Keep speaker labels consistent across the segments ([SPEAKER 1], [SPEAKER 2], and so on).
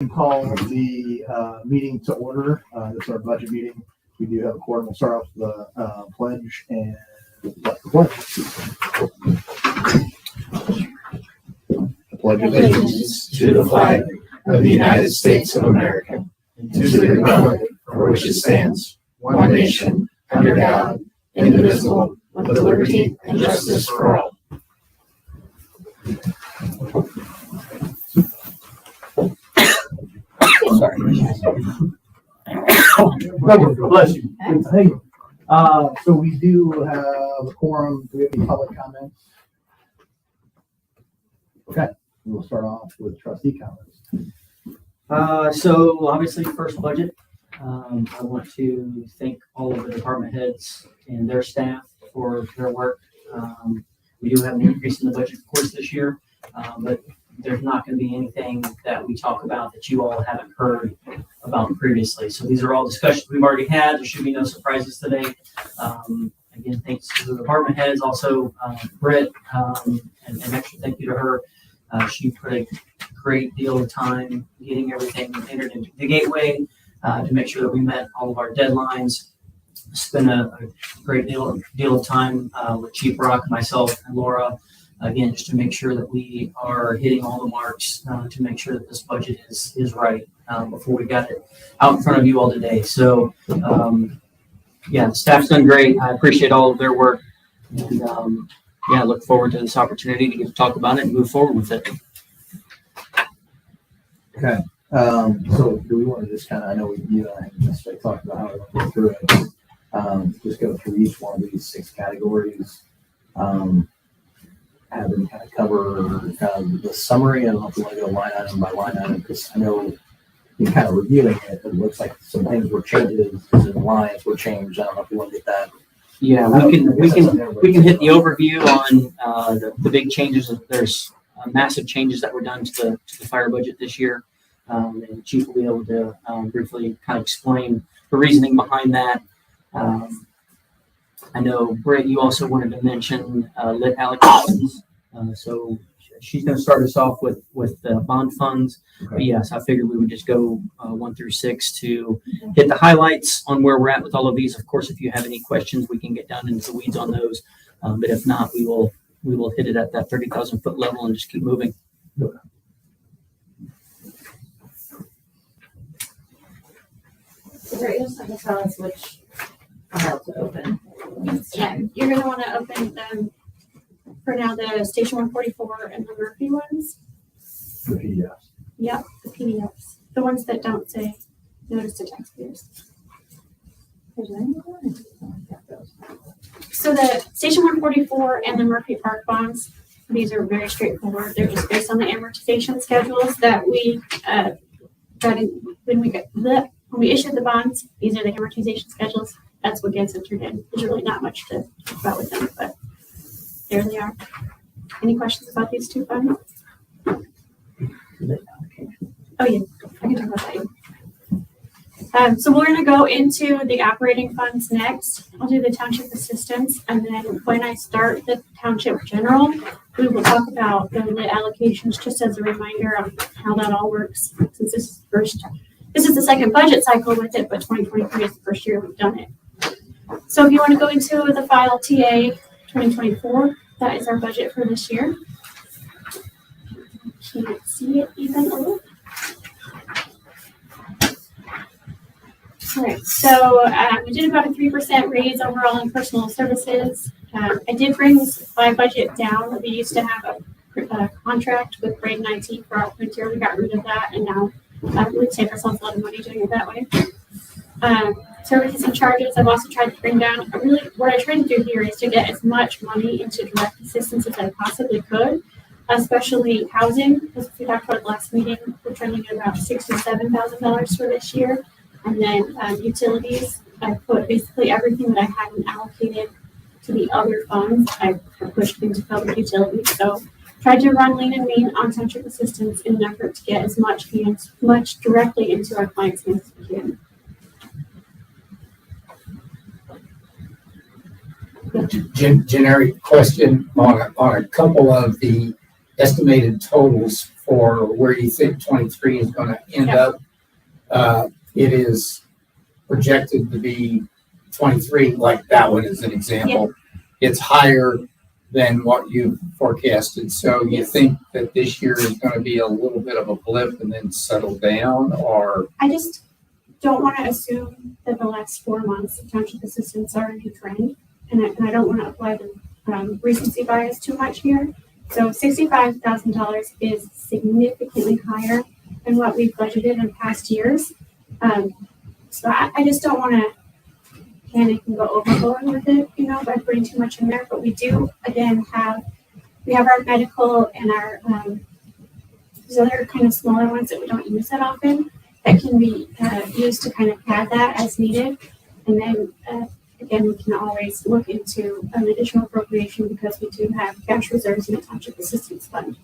[SPEAKER 1] Call the meeting to order. This is our budget meeting. We do have a quorum. We'll start off with the pledge and the pledge.
[SPEAKER 2] The pledge of allegiance to the flag of the United States of America and to the republic for which it stands, one nation, under God, indivisible, with liberty and justice for all.
[SPEAKER 1] Sorry. Bless you. Hey, so we do have a quorum. Do we have any public comments? Okay, we'll start off with trustee comments.
[SPEAKER 3] So obviously first budget. I want to thank all of the department heads and their staff for their work. We do have an increase in the budget, of course, this year, but there's not going to be anything that we talk about that you all haven't heard about previously. So these are all discussions we've already had. There should be no surprises today. Again, thanks to the department heads, also Britt, and an extra thank you to her. She put a great deal of time getting everything entered into the gateway to make sure that we met all of our deadlines. Spent a great deal of time with Chief Rock, myself, and Laura. Again, just to make sure that we are hitting all the marks to make sure that this budget is right before we got it out in front of you all today. So, yeah, the staff's done great. I appreciate all of their work. And, yeah, look forward to this opportunity to get to talk about it and move forward with it.
[SPEAKER 1] Okay. So do we want to just kind of, I know you and I haven't necessarily talked about how we're going to go through it. Just go through each one of these 6 categories. Have them kind of cover kind of the summary. I don't know if you want to go line item by line item, because I know in kind of reviewing it, it looks like some things were changes and lines were changed. I don't know if you want to get that.
[SPEAKER 3] Yeah, we can hit the overview on the big changes. There's massive changes that were done to the fire budget this year, and the chief will be able to briefly kind of explain the reasoning behind that. I know, Britt, you also wanted to mention lit allocations. So she's going to start us off with bond funds. Okay. But yes, I figured we would just go 1 through 6 to hit the highlights on where we're at with all of these. Of course, if you have any questions, we can get down into the weeds on those. But if not, we will hit it at that 30,000 foot level and just keep moving.
[SPEAKER 4] All right, you'll have to tell us which file to open.
[SPEAKER 5] Yeah, you're going to want to open them for now, the Station 144 and the Murphy ones.
[SPEAKER 1] The PDFs.
[SPEAKER 5] Yep, the PDFs. The ones that don't say notice to taxpayers. So the Station 144 and the Murphy Park bonds, these are very straightforward. They're just based on the amortization schedules that we got in when we issued the bonds. These are the amortization schedules. That's what gets entered in. There's really not much to talk about with them, but there they are. Any questions about these 2 funds? Oh yeah, I can talk about that. So we're going to go into the operating funds next. I'll do the township assistance, and then when I start the township general, we will talk about the allocations just as a reminder of how that all works. Since this is the second budget cycle with it, but 2023 is the first year we've done it. So if you want to go into the file TA 2024, that is our budget for this year. Can't see it even a little. All right, so we did about a 3% raise overall in personal services. I did bring my budget down. We used to have a contract with Braden IT for our printer. We got rid of that, and now we'd save ourselves a lot of money doing it that way. Services and charges, I've also tried to bring down. What I tried to do here is to get as much money into direct assistance as I possibly could, especially housing. As we talked about last meeting, we're trending at about $67,000 for this year. And then utilities, I put basically everything that I hadn't allocated to the other funds. I pushed into public utilities. So tried to run lean and mean on township assistance in an effort to get as much directly into our clients' hands as we can.
[SPEAKER 2] Generic question on a couple of the estimated totals for where you think 23 is going to end up. It is projected to be 23, like that one is an example. It's higher than what you forecasted. So you think that this year is going to be a little bit of a blip and then settle down, or?
[SPEAKER 5] I just don't want to assume that the last 4 months of township assistants are a new trend, and I don't want to apply the recency bias too much here. So $65,000 is significantly higher than what we've budgeted in past years. So I just don't want to panic and go overboard with it, by putting too much in there. But we do, again, have our medical and our these other kind of smaller ones that we don't use that often that can be used to kind of pad that as needed. And then again, we can always look into an additional appropriation because we do have cash reserves in the Township Assistance Fund.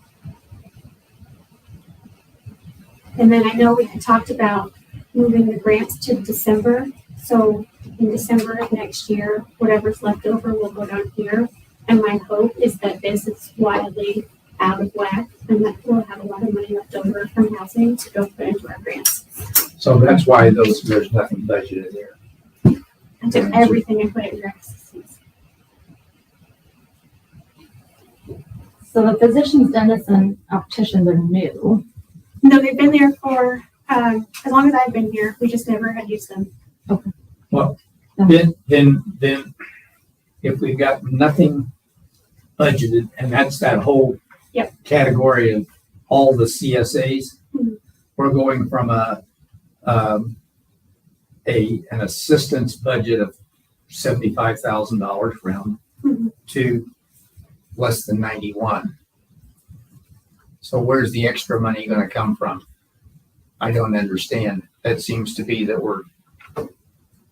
[SPEAKER 5] And then I know we had talked about moving the grants to December. So in December of next year, whatever's left over will go down here. And my hope is that this is wildly out of whack and that we'll have a lot of money left over from housing to go put into our grants.
[SPEAKER 2] So that's why there's nothing budgeted there.
[SPEAKER 5] I took everything and put it in direct assistance.
[SPEAKER 4] So the physicians, dentists, and opticians are new.
[SPEAKER 5] No, they've been there for as long as I've been here. We just never had used them.
[SPEAKER 4] Okay.
[SPEAKER 2] Well, then if we've got nothing budgeted, and that's that whole category of all the CSAs, we're going from an assistance budget of $75,000 round to less than 91. So where's the extra money going to come from? I don't understand. That seems to be that we're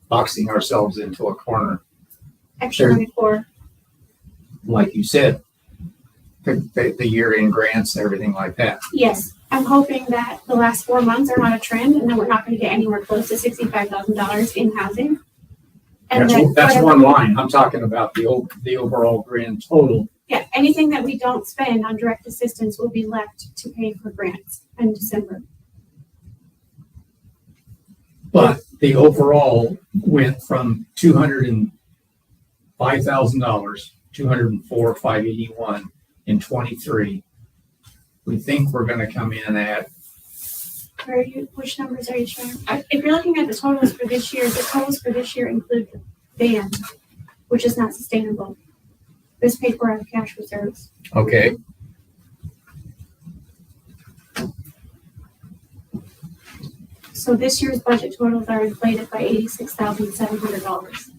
[SPEAKER 2] boxing ourselves into a corner.
[SPEAKER 5] Extra money for,
[SPEAKER 2] Like you said, the year-end grants, everything like that.
[SPEAKER 5] yes. I'm hoping that the last 4 months are not a trend and then we're not going to get anywhere close to $65,000 in housing. And
[SPEAKER 2] That's one line. I'm talking about the overall grand total.
[SPEAKER 5] Yeah, anything that we don't spend on direct assistance will be left to pay for grants in December.
[SPEAKER 2] But the overall went from $205,000, $204,581 in 23. We think we're going to come in at.
[SPEAKER 5] Where are you? Which numbers are you showing? If you're looking at the totals for this year, the totals for this year include the ban, which is not sustainable. This paid for out of cash reserves.
[SPEAKER 2] Okay.
[SPEAKER 5] So this year's budget totals are inflated by $86,700.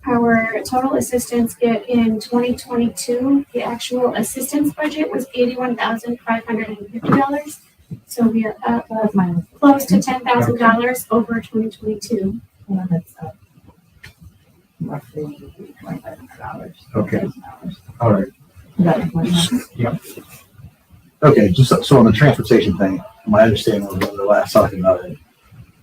[SPEAKER 5] Our total assistance get in 2022, the actual assistance budget was $81,550. So we are up close to $10,000 over 2022.
[SPEAKER 4] Well, that's up roughly $2,500.
[SPEAKER 2] Okay. All right. Yep.
[SPEAKER 1] Okay, so on the transportation thing, my understanding was when we were last talking about it,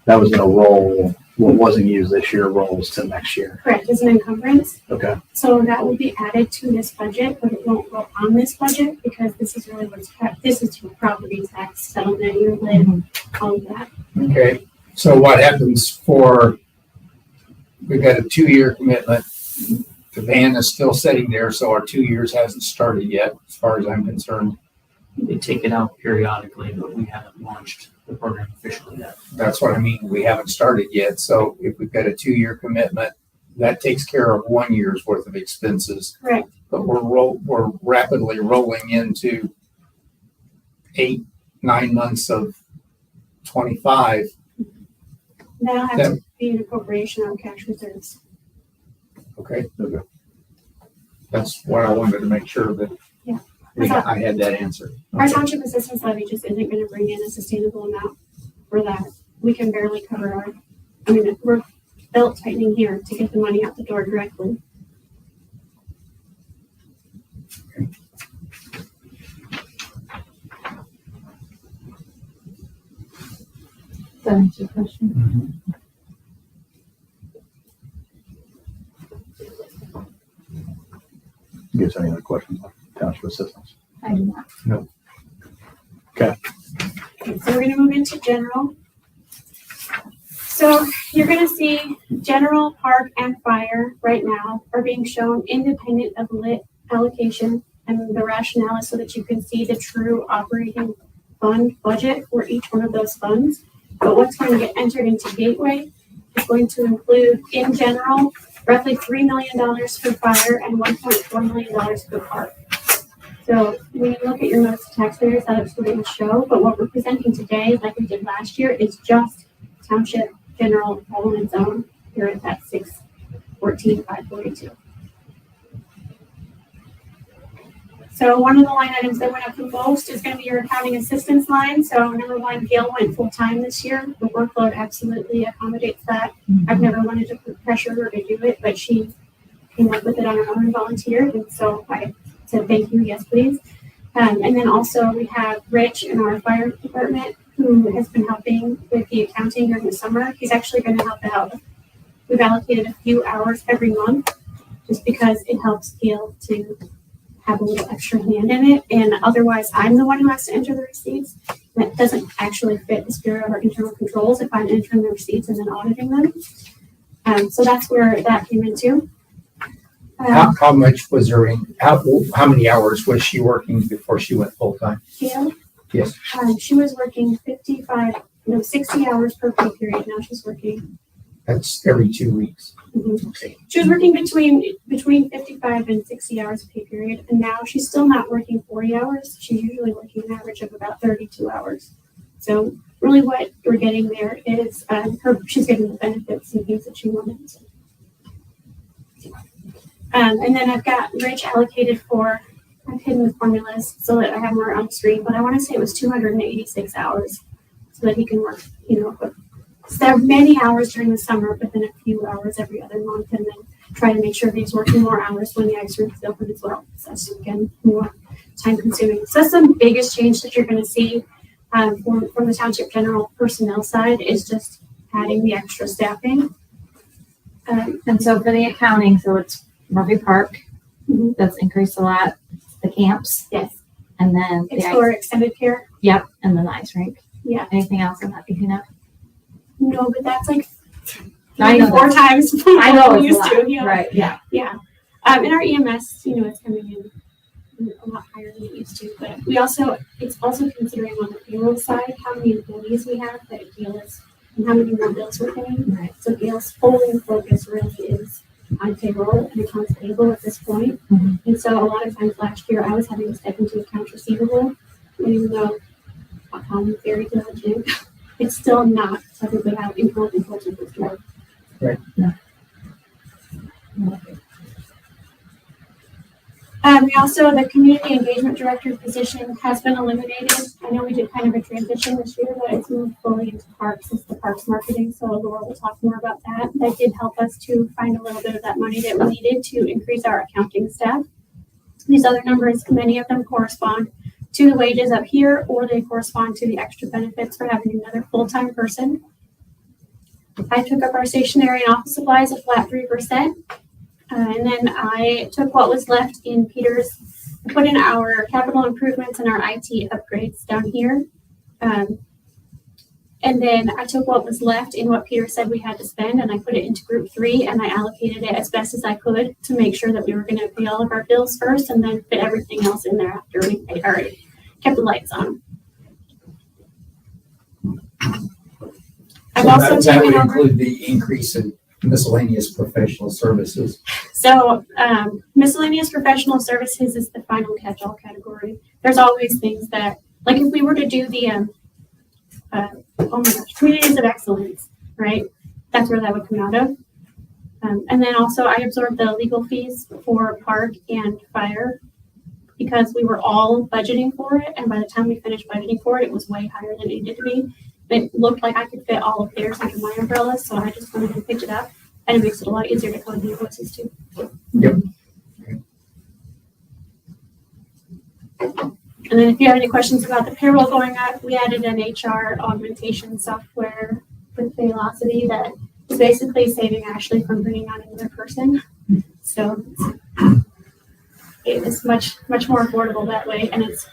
[SPEAKER 1] that was gonna roll, what wasn't used this year rolls to next year.
[SPEAKER 5] Correct, as an encumbrance.
[SPEAKER 1] Okay.
[SPEAKER 5] So that will be added to this budget, but it won't go on this budget because this is really what's kept. This is your property tax settlement, your lid, all of that.
[SPEAKER 2] Okay. So what happens we've got a 2-year commitment. The van is still sitting there, so our 2 years hasn't started yet, as far as I'm concerned.
[SPEAKER 3] They take it out periodically, but we haven't launched the program officially yet.
[SPEAKER 2] That's what I mean. We haven't started yet. So if we've got a 2-year commitment, that takes care of 1 year's worth of expenses.
[SPEAKER 5] Correct.
[SPEAKER 2] But we're rapidly rolling into 8-9 months of 25.
[SPEAKER 5] That'll have to be an appropriation on cash reserves.
[SPEAKER 2] Okay. That's what I wanted to make sure that
[SPEAKER 5] Yeah.
[SPEAKER 2] I had that answer.
[SPEAKER 5] Our
[SPEAKER 2] Okay.
[SPEAKER 5] township assistance levy just isn't going to bring in a sustainable amount for that. We can barely cover we're belt tightening here to get the money out the door directly.
[SPEAKER 4] Does that answer your question?
[SPEAKER 1] Good.
[SPEAKER 2] guys have any other questions on township assistance?
[SPEAKER 5] I do not.
[SPEAKER 3] Okay,
[SPEAKER 5] So we're gonna move into general. So you're gonna see general, park, and fire right now are being shown independent of lit allocation, and the rationale is so that you can see the true operating fund budget for each one of those funds. But what's going to get entered into Gateway is going to include, in general, roughly $3 million for fire and $1.4 million for park. So when you look at your notice to taxpayers, that's what it will show. But what we're presenting today, like we did last year, is just township general all on its own. Here at that 614,542. So one of the line items that went up the most is going to be your accounting assistance line. So number one, Gail went full time this year. The workload absolutely accommodates that. I've never wanted to put pressure her to do it, but she came up with it on her own and volunteered. And so I said, thank you, yes, please. And then also we have Rich in our fire department who has been helping with the accounting during the summer. He's actually going to help out. We've allocated a few hours every month just because it helps Gail to have a little extra hand in it. And otherwise, I'm the one who has to enter the receipts. That doesn't actually fit the spirit of our internal controls if I'm entering the receipts and then auditing them. So that's where that came into.
[SPEAKER 6] How much was her, how many hours was she working before she went full time?
[SPEAKER 5] Gail,
[SPEAKER 6] Yes.
[SPEAKER 5] she was working 60 hours per pay period. Now she's working.
[SPEAKER 6] That's every 2 weeks.
[SPEAKER 5] Okay. She was working between 55 and 60 hours a pay period, and now she's still not working 40 hours. She's usually working an average of about 32 hours. So really what we're getting there is she's getting the benefits and things that she wanted. And then I've got Rich allocated for, I've hidden the formulas so that I have more on the screen, but I want to say it was 286 hours so that he can work, so there are many hours during the summer, but then a few hours every other month, and then try to make sure that he's working more hours when the ice rink is open as well. So that's, again, more time consuming. So that's the biggest change that you're going to see from the township general personnel side is just adding the extra staffing.
[SPEAKER 4] And so for the accounting, so it's Murphy Park, that's increased a lot. The camps.
[SPEAKER 5] Yes.
[SPEAKER 4] And then
[SPEAKER 5] It's for extended care.
[SPEAKER 4] Yep. And then the ice rink.
[SPEAKER 5] Yeah.
[SPEAKER 4] Anything else in that you know?
[SPEAKER 5] No, but that's like
[SPEAKER 4] I know
[SPEAKER 5] 4 times
[SPEAKER 4] I know
[SPEAKER 5] what
[SPEAKER 4] it's
[SPEAKER 5] we used
[SPEAKER 4] a lot.
[SPEAKER 5] to. Yeah.
[SPEAKER 4] Right. Yeah.
[SPEAKER 5] Yeah. And our EMS, it's coming in a lot higher than it used to. But it's also considering on the payroll side how many employees we have that Gail is and how many more bills we're paying.
[SPEAKER 4] Right.
[SPEAKER 5] So Gail's whole focus really is on payroll and accounts payable at this point. And so a lot of times last year I was having to step into accounts receivable, and even though I'm very diligent, it's still not typically how internal controls are supposed to work.
[SPEAKER 6] Right.
[SPEAKER 4] No.
[SPEAKER 5] We also, the community engagement director position has been eliminated. I know we did kind of a transition this year, but it's moved fully into parks. It's the parks marketing, so Laura will talk more about that. That did help us to find a little bit of that money that we needed to increase our accounting staff. These other numbers, many of them correspond to the wages up here, or they correspond to the extra benefits for having another full-time person. I took up our stationery and office supplies a flat 3%. And then I took what was left in Peter's, I put in our capital improvements and our IT upgrades down here. And then I took what was left in what Peter said we had to spend, and I put it into group 3, and I allocated it as best as I could to make sure that we were going to pay all of our bills first and then fit everything else in there after we paid, already kept the lights on. I've also
[SPEAKER 6] that
[SPEAKER 5] taken
[SPEAKER 6] would
[SPEAKER 5] over.
[SPEAKER 6] include the increase in miscellaneous professional services.
[SPEAKER 5] So miscellaneous professional services is the final catch-all category. There's always things that, like if we were to do the, communities of excellence, right? That's where that would come out of. And then also I absorbed the legal fees for park and fire because we were all budgeting for it. And by the time we finished budgeting for it, it was way higher than it needed to be. It looked like I could fit all of theirs under my umbrella, so I just went ahead and picked it up, and it makes it a lot easier to code the invoices too.
[SPEAKER 6] Yep.
[SPEAKER 5] And then if you have any questions about the payroll going up, we added an HR augmentation software with Velocity that is basically saving Ashley from bringing on another person. So it is much more affordable that way, and it's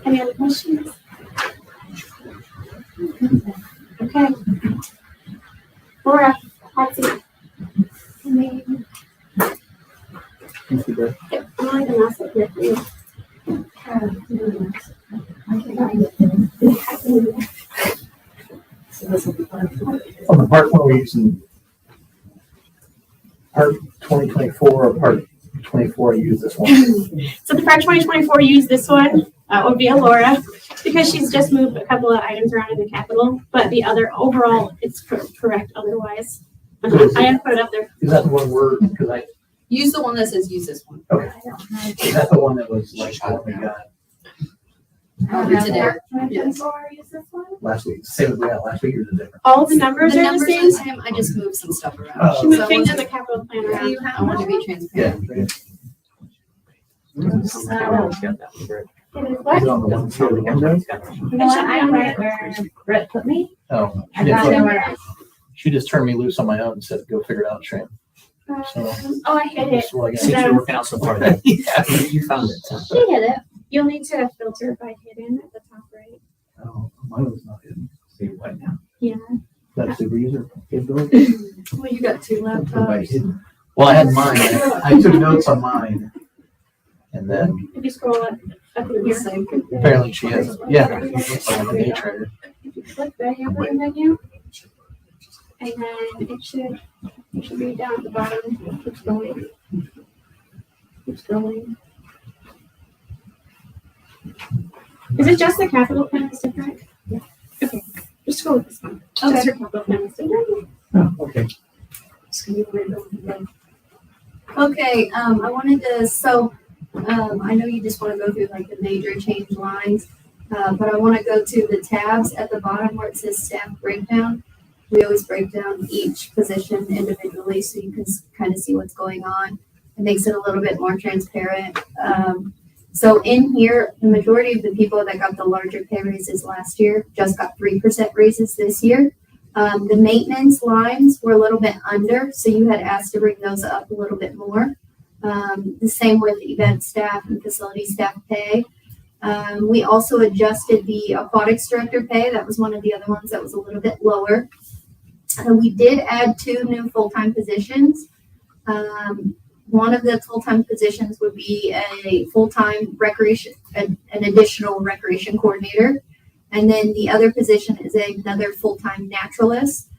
[SPEAKER 5] Any other questions? Okay. Laura, hot seat.
[SPEAKER 1] Thank you, Brett.
[SPEAKER 5] Yep, I'm only gonna ask up here for you.
[SPEAKER 1] On the part one, we're using part 2024 or part 24, I use this one.
[SPEAKER 5] So the part 2024 use this one. That would be Laura, because she's just moved a couple of items around in the capital, but the other overall, it's correct otherwise. I have put it up there.
[SPEAKER 1] Is that the one word? Because I,
[SPEAKER 7] Use the one that says use this one.
[SPEAKER 1] okay. Is that the one that was like what we got
[SPEAKER 7] Today.
[SPEAKER 4] Use this one?
[SPEAKER 1] last week? Same as we got last week, or is it different?
[SPEAKER 5] All the numbers
[SPEAKER 7] The
[SPEAKER 5] are the
[SPEAKER 7] numbers
[SPEAKER 5] same.
[SPEAKER 7] are the same, I just moved some stuff around.
[SPEAKER 1] Oh,
[SPEAKER 5] She moved
[SPEAKER 7] So I
[SPEAKER 5] things in
[SPEAKER 7] wanted-
[SPEAKER 5] the capital plan
[SPEAKER 7] Yeah,
[SPEAKER 5] around.
[SPEAKER 7] I want to be
[SPEAKER 1] Yeah.
[SPEAKER 7] transparent.
[SPEAKER 5] It is what?
[SPEAKER 1] Is it on the one through the window?
[SPEAKER 4] You know what, I'm right where Brett put me.
[SPEAKER 1] Oh,
[SPEAKER 4] I got nowhere else.
[SPEAKER 1] she just turned me loose on my own and said, go figure it out, Shane.
[SPEAKER 5] Oh, I hit it.
[SPEAKER 1] That's what I got.
[SPEAKER 3] Seems to be working out so far. Then.
[SPEAKER 1] Yeah.
[SPEAKER 3] You found it. So.
[SPEAKER 4] She hit it.
[SPEAKER 5] You'll need to filter by hidden at the top right.
[SPEAKER 1] Oh, mine was not hidden.
[SPEAKER 3] See what now?
[SPEAKER 5] Yeah.
[SPEAKER 1] That's super user capability.
[SPEAKER 5] Well, you got two
[SPEAKER 1] Everybody
[SPEAKER 5] laptops.
[SPEAKER 1] hidden. Well, I had mine. I took notes on mine. And then
[SPEAKER 5] If you scroll up here.
[SPEAKER 1] apparently she hasn't. Yeah. It's like a day trader.
[SPEAKER 5] If you click the hamburger menu, and then it should be down at the bottom. Keep scrolling. Keep scrolling. Is it just the capital plan that's different? Yeah. Okay. Just go with this one.
[SPEAKER 7] Okay.
[SPEAKER 5] Just your capital plan is different.
[SPEAKER 1] Oh, okay.
[SPEAKER 7] Okay, I wanted to, I know you just want to go through like the major change lines, but I want to go to the tabs at the bottom where it says staff breakdown. We always break down each position individually so you can kind of see what's going on. It makes it a little bit more transparent. So in here, the majority of the people that got the larger pay raises last year just got 3% raises this year. The maintenance lines were a little bit under, so you had asked to bring those up a little bit more. The same with event staff and facility staff pay. We also adjusted the aquatics director pay. That was one of the other ones that was a little bit lower. We did add 2 new full-time positions. One of the full-time positions would be a full-time recreation, an additional recreation coordinator. And then the other position is another full-time naturalist.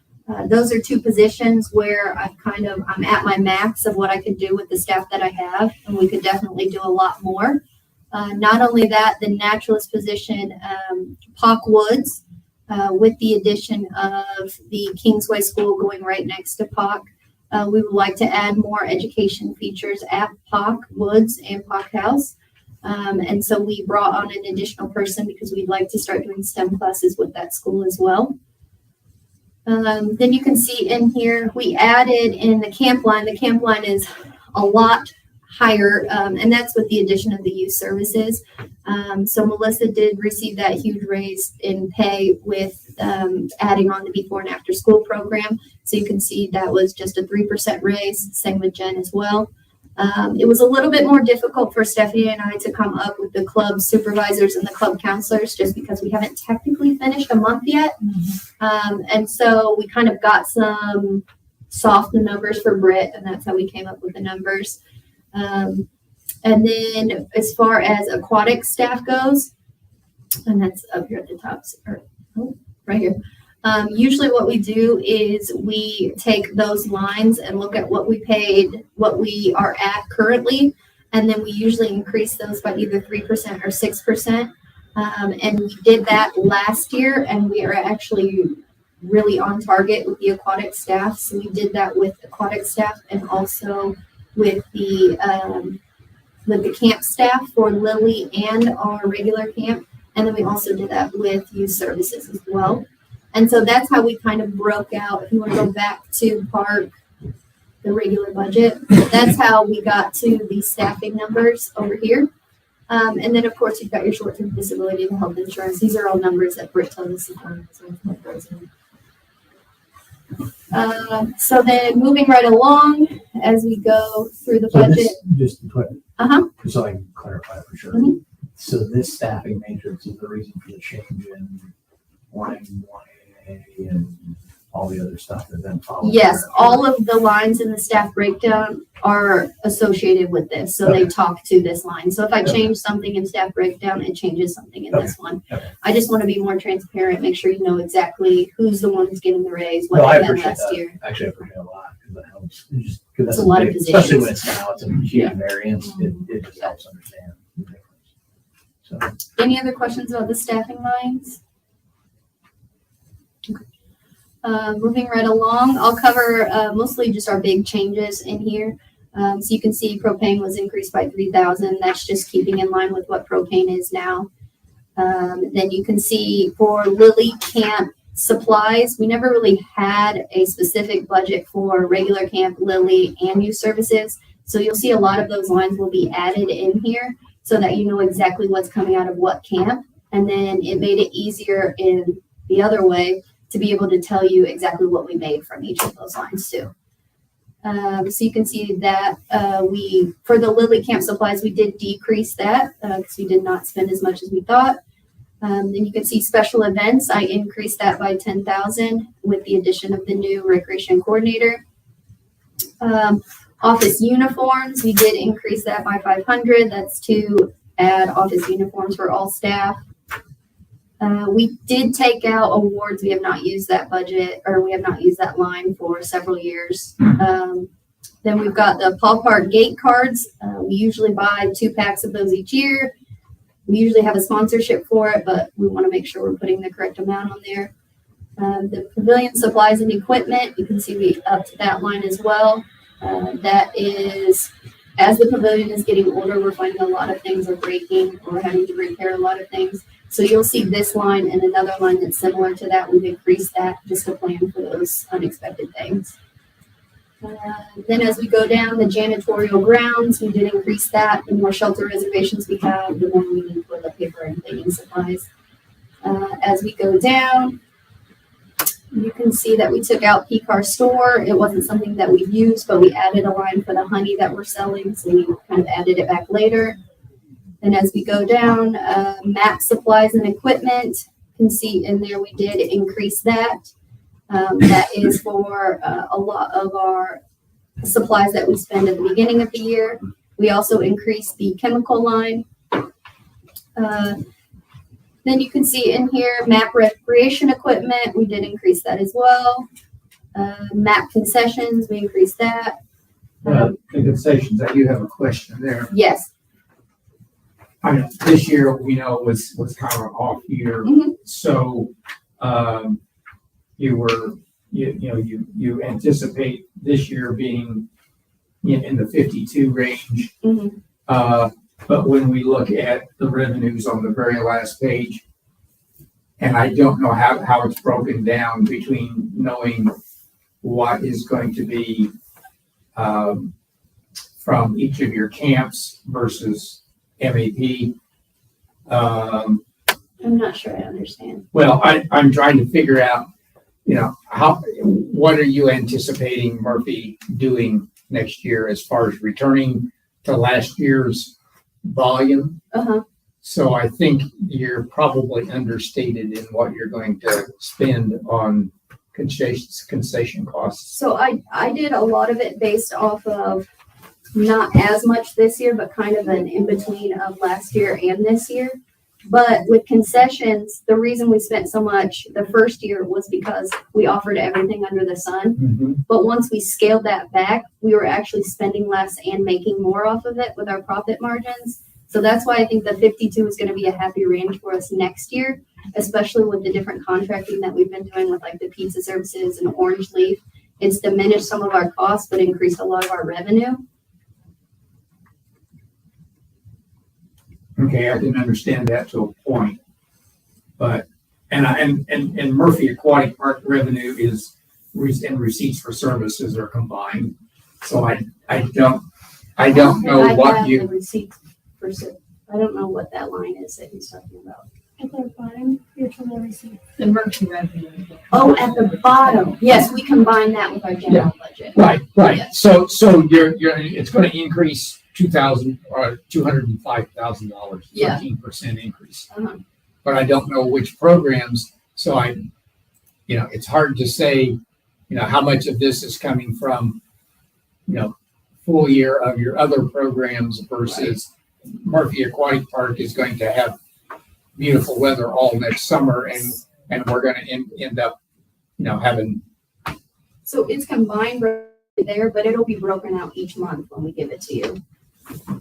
[SPEAKER 7] Those are 2 positions where I'm at my max of what I can do with the staff that I have, and we could definitely do a lot more. Not only that, the naturalist position, Pock Woods, with the addition of the Kingsway School going right next to Pock, we would like to add more education features at Pock Woods and Pock House. And so we brought on an additional person because we'd like to start doing STEM classes with that school as well. Then you can see in here, we added in the camp line. The camp line is a lot higher, and that's with the addition of the youth services. So Melissa did receive that huge raise in pay with adding on the before and after school program. So you can see that was just a 3% raise, same with Jen as well. It was a little bit more difficult for Stephanie and I to come up with the club supervisors and the club counselors just because we haven't technically finished a month yet. And so we kind of got some soft numbers for Britt, and that's how we came up with the numbers. And then as far as aquatic staff goes, and that's up here at the top, right here. Usually what we do is we take those lines and look at what we paid, what we are at currently, and then we usually increase those by either 3% or 6%. And we did that last year, and we are actually really on target with the aquatic staff. So we did that with aquatic staff and also with the camp staff for Lily and our regular camp. And then we also did that with youth services as well. And so that's how we kind of broke out. If you want to go back to park, the regular budget, that's how we got to the staffing numbers over here. And then of course you've got your short-term disability and health insurance. These are all numbers that Britt tells us what goes in. So then moving right along as we go through the
[SPEAKER 1] So
[SPEAKER 7] budget.
[SPEAKER 1] this, just to put,
[SPEAKER 7] Uh-huh.
[SPEAKER 1] so I can clarify for sure.
[SPEAKER 7] Mhm.
[SPEAKER 1] So this staffing matrix is the reason for the change in line 1A and all the other stuff that then follows.
[SPEAKER 7] Yes,
[SPEAKER 1] there.
[SPEAKER 7] all of the lines in the staff breakdown are associated with this, so they talk to this line. So if I change something in staff breakdown, it changes something in this one.
[SPEAKER 1] Okay.
[SPEAKER 7] I just want to be more transparent, make sure you know exactly who's the one who's getting the raise, what
[SPEAKER 1] No, I
[SPEAKER 7] they had
[SPEAKER 1] appreciate
[SPEAKER 7] last
[SPEAKER 1] that.
[SPEAKER 7] year.
[SPEAKER 1] Actually, I appreciate it a lot because that helps. Just, cause that's
[SPEAKER 7] It's a lot of
[SPEAKER 1] especially
[SPEAKER 7] positions.
[SPEAKER 1] when it's now, it's a huge variance. It just helps understand the difference. So.
[SPEAKER 7] Any other questions about the staffing lines? Moving right along, I'll cover mostly just our big changes in here. So you can see propane was increased by 3,000. That's just keeping in line with what propane is now. Then you can see for Lily Camp supplies, we never really had a specific budget for regular camp, Lily, and youth services. So you'll see a lot of those lines will be added in here so that you know exactly what's coming out of what camp. And then it made it easier in the other way to be able to tell you exactly what we made from each of those lines too. So you can see that for the Lily Camp supplies, we did decrease that because we did not spend as much as we thought. Then you can see special events, I increased that by 10,000 with the addition of the new recreation coordinator. Office uniforms, we did increase that by 500. That's to add office uniforms for all staff. We did take out awards. We have not used that budget, or we have not used that line for several years. Then we've got the Paul Park gate cards. We usually buy 2 packs of those each year. We usually have a sponsorship for it, but we want to make sure we're putting the correct amount on there. The pavilion supplies and equipment, you can see we upped that line as well. That is, as the pavilion is getting older, we're finding a lot of things are breaking or having to repair a lot of things. So you'll see this line and another line that's similar to that. We've increased that just to plan for those unexpected things. Then as we go down the janitorial grounds, we did increase that. The more shelter reservations we have, the more we need toilet paper and cleaning supplies. As we go down, you can see that we took out PCAR store. It wasn't something that we used, but we added a line for the honey that we're selling. So we kind of added it back later. And as we go down, map supplies and equipment, you can see in there we did increase that. That is for a lot of our supplies that we spend at the beginning of the year. We also increased the chemical line. Then you can see in here, map recreation equipment, we did increase that as well. Map concessions, we increased that.
[SPEAKER 6] The concessions, I do have a question there.
[SPEAKER 7] Yes.
[SPEAKER 6] I mean, this year, we know was kind of an off year.
[SPEAKER 7] Mhm.
[SPEAKER 6] So, you anticipate this year being in the 52 range.
[SPEAKER 7] Mhm.
[SPEAKER 6] But when we look at the revenues on the very last page, and I don't know how it's broken down between knowing what is going to be from each of your camps versus MAP.
[SPEAKER 7] I'm not sure I understand.
[SPEAKER 6] Well, I'm trying to figure out, what are you anticipating Murphy doing next year as far as returning to last year's volume?
[SPEAKER 7] Uh-huh.
[SPEAKER 6] So I think you're probably understated in what you're going to spend on concession costs.
[SPEAKER 7] So I did a lot of it based off of not as much this year, but kind of an in-between of last year and this year. But with concessions, the reason we spent so much the first year was because we offered everything under the sun.
[SPEAKER 6] Mm-hmm.
[SPEAKER 7] But once we scaled that back, we were actually spending less and making more off of it with our profit margins. So that's why I think the 52 is going to be a happy range for us next year, especially with the different contracting that we've been doing with like the pizza services and Orange Leaf. It's diminished some of our costs, but increased a lot of our revenue.
[SPEAKER 6] Okay, I can understand that to a point, but and Murphy Aquatic Park revenue is and receipts for services are combined. So I don't know
[SPEAKER 7] I
[SPEAKER 6] what
[SPEAKER 7] have
[SPEAKER 6] you.
[SPEAKER 7] the receipts for I don't know what that line is that he's talking about.
[SPEAKER 5] At the bottom, your total receipt.
[SPEAKER 4] The Murphy revenue.
[SPEAKER 7] Oh, at the bottom. Yes, we combine that with our general budget.
[SPEAKER 6] Right, right.
[SPEAKER 7] Yeah.
[SPEAKER 6] So it's gonna increase $205,000,
[SPEAKER 7] Yeah.
[SPEAKER 6] 13% increase.
[SPEAKER 7] Uh-huh.
[SPEAKER 6] But I don't know which programs, so it's hard to say, how much of this is coming from, full year of your other programs versus Murphy Aquatic Park is going to have beautiful weather all next summer, and we're going to end up, having.
[SPEAKER 7] So it's combined right there, but it'll be broken out each month when we give it to you.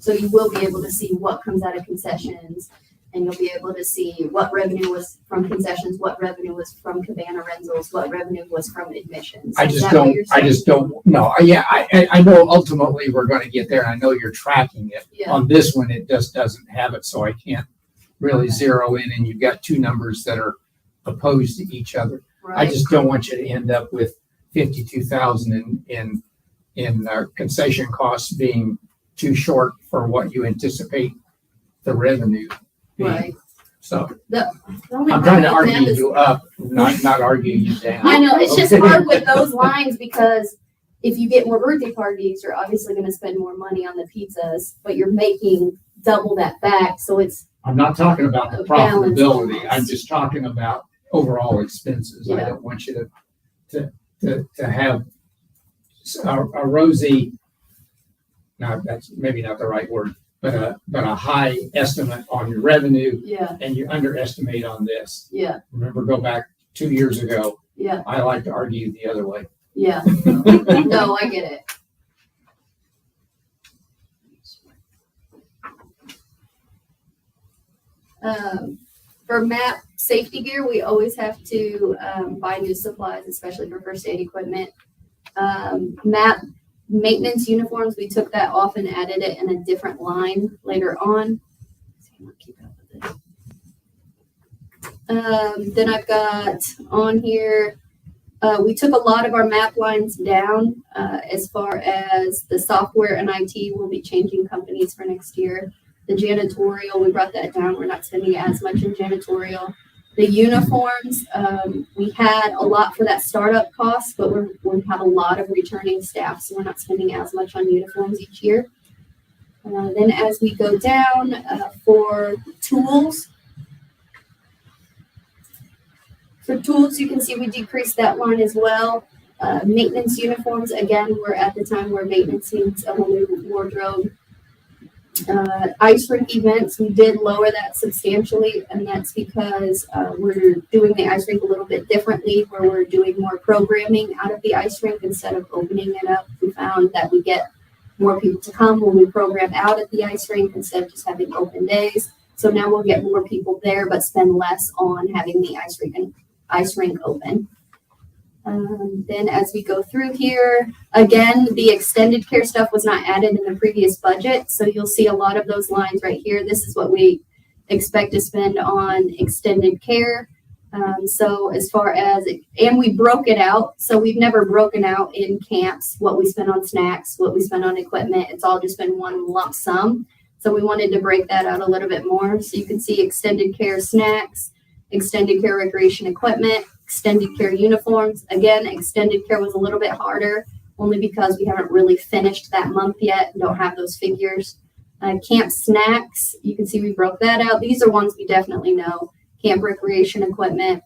[SPEAKER 7] So you will be able to see what comes out of concessions, and you'll be able to see what revenue was from concessions, what revenue was from cabana rentals, what revenue was from admissions.
[SPEAKER 6] I
[SPEAKER 7] Is
[SPEAKER 6] just
[SPEAKER 7] that what you're saying?
[SPEAKER 6] don't know. Yeah, I know ultimately we're going to get there. I know you're tracking it.
[SPEAKER 7] Yeah.
[SPEAKER 6] On this one, it just doesn't have it, so I can't really zero in, and you've got two numbers that are opposed to each other. I
[SPEAKER 7] Right.
[SPEAKER 6] just don't want you to end up with 52,000 in concession costs being too short for what you anticipate the revenue being.
[SPEAKER 7] Right.
[SPEAKER 6] So
[SPEAKER 7] The only
[SPEAKER 6] I'm trying to
[SPEAKER 7] problem with them
[SPEAKER 6] argue
[SPEAKER 7] is-
[SPEAKER 6] you up, not argue you down.
[SPEAKER 7] I know, it's just hard with those lines because if you get more birthday parties, you're obviously gonna spend more money on the pizzas, but you're making double that back, so it's,
[SPEAKER 6] I'm not talking about the
[SPEAKER 7] A balance
[SPEAKER 6] profitability.
[SPEAKER 7] almost.
[SPEAKER 6] I'm just talking about overall expenses. I
[SPEAKER 7] Yeah.
[SPEAKER 6] don't want you to have a rosy, no, that's maybe not the right word, but a high estimate on your revenue
[SPEAKER 7] yeah,
[SPEAKER 6] and you underestimate on this.
[SPEAKER 7] yeah,
[SPEAKER 6] Remember, go back 2 years ago,
[SPEAKER 7] yeah,
[SPEAKER 6] I like to argue the other way.
[SPEAKER 7] yeah. No, I get it. For MAP safety gear, we always have to buy new supplies, especially for first aid equipment. MAP maintenance uniforms, we took that off and added it in a different line later on. Then I've got on here, we took a lot of our MAP lines down as far as the software and IT will be changing companies for next year. The janitorial, we brought that down. We're not spending as much in janitorial. The uniforms, we had a lot for that startup cost, but we have a lot of returning staff, so we're not spending as much on uniforms each year. Then as we go down for tools, you can see we decreased that line as well. Maintenance uniforms, again, we're at the time where maintenance needs a whole new wardrobe. Ice rink events, we did lower that substantially, and that's because we're doing the ice rink a little bit differently, where we're doing more programming out of the ice rink instead of opening it up. We found that we get more people to come when we program out at the ice rink instead of just having open days. So now we'll get more people there, but spend less on having the ice rink open. Then as we go through here, again, the extended care stuff was not added in the previous budget. So you'll see a lot of those lines right here. This is what we expect to spend on extended care. So as far as, and we broke it out. So we've never broken out in camps what we spend on snacks, what we spend on equipment. It's all just been one lump sum. So we wanted to break that out a little bit more. So you can see extended care snacks, extended care recreation equipment, extended care uniforms. Again, extended care was a little bit harder only because we haven't really finished that month yet and don't have those figures. Camp snacks, you can see we broke that out. These are ones we definitely know. Camp recreation equipment,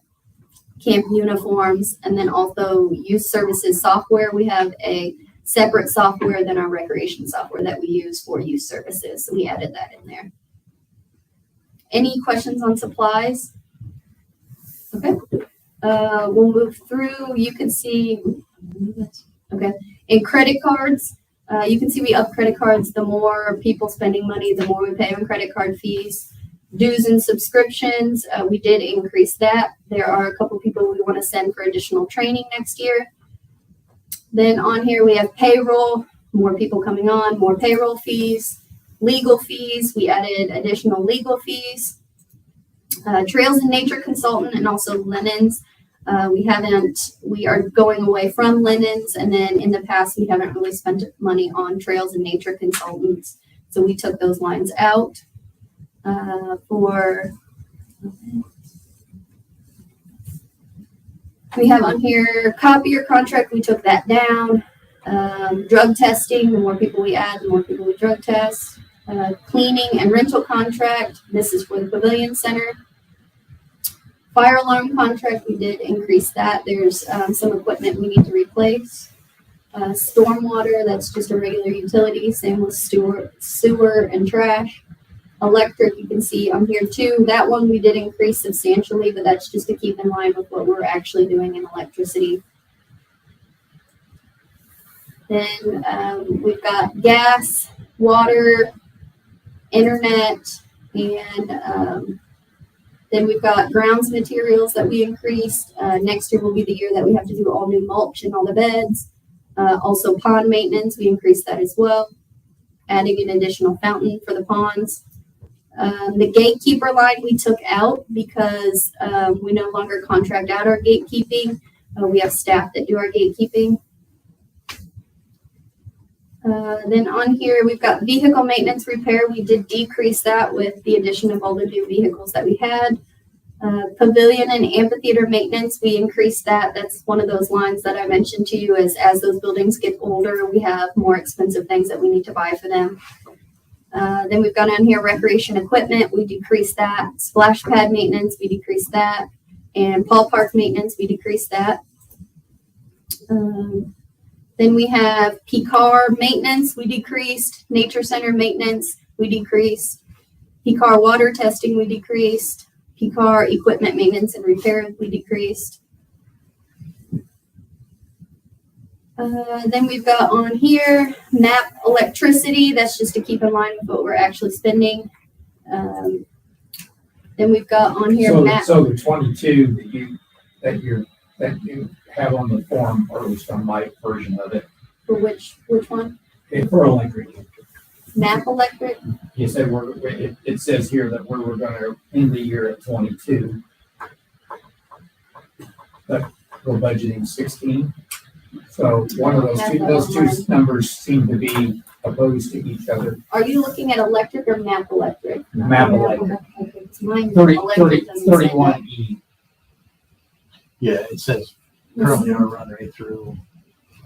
[SPEAKER 7] camp uniforms, and then also youth services software. We have a separate software than our recreation software that we use for youth services. So we added that in there. Any questions on supplies? Okay. We'll move through. You can see, okay, in credit cards, you can see we up credit cards. The more people spending money, the more we pay on credit card fees. Dues and subscriptions, we did increase that. There are a couple people we want to send for additional training next year. Then on here we have payroll, more people coming on, more payroll fees. Legal fees, we added additional legal fees. Trails and nature consultant and also linens. We are going away from linens, and then in the past we haven't really spent money on trails and nature consultants. So we took those lines out. We have on here copier contract, we took that down. Drug testing, the more people we add, the more people we drug test. Cleaning and rental contract, this is for the Pavilion Center. Fire alarm contract, we did increase that. There's some equipment we need to replace. Stormwater, that's just a regular utility, same with sewer and trash. Electric, you can see on here too. That one we did increase substantially, but that's just to keep in line with what we're actually doing in electricity. Then we've got gas, water, internet, and then we've got grounds materials that we increased. Next year will be the year that we have to do all new mulch in all the beds. Also pond maintenance, we increased that as well. Adding an additional fountain for the ponds. The gatekeeper line we took out because we no longer contract out our gatekeeping. We have staff that do our gatekeeping. Then on here, we've got vehicle maintenance repair. We did decrease that with the addition of all the new vehicles that we had. Pavilion and amphitheater maintenance, we increased that. That's one of those lines that I mentioned to you as those buildings get older, we have more expensive things that we need to buy for them. Then we've got on here recreation equipment. We decreased that. Splash pad maintenance, we decreased that. And Paul Park maintenance, we decreased that. Then we have PCAR maintenance, we decreased. Nature Center maintenance, we decreased. PCAR water testing, we decreased. PCAR equipment maintenance and repair, we decreased. Then we've got on here MAP electricity. That's just to keep in line with what we're actually spending. Then we've got on here MAP.
[SPEAKER 6] So the 22 that you have on the form, or at least on my version of it.
[SPEAKER 7] For which one?
[SPEAKER 1] For electric.
[SPEAKER 7] MAP electric.
[SPEAKER 6] You said it says here that we were going to end the year at 22, but we're budgeting 16. So one of those two numbers seem to be opposed to each other.
[SPEAKER 7] Are you looking at electric or MAP electric?
[SPEAKER 6] MAP electric.
[SPEAKER 7] Okay, it's mine.
[SPEAKER 6] 31E.
[SPEAKER 1] Yeah, it says currently our run rate through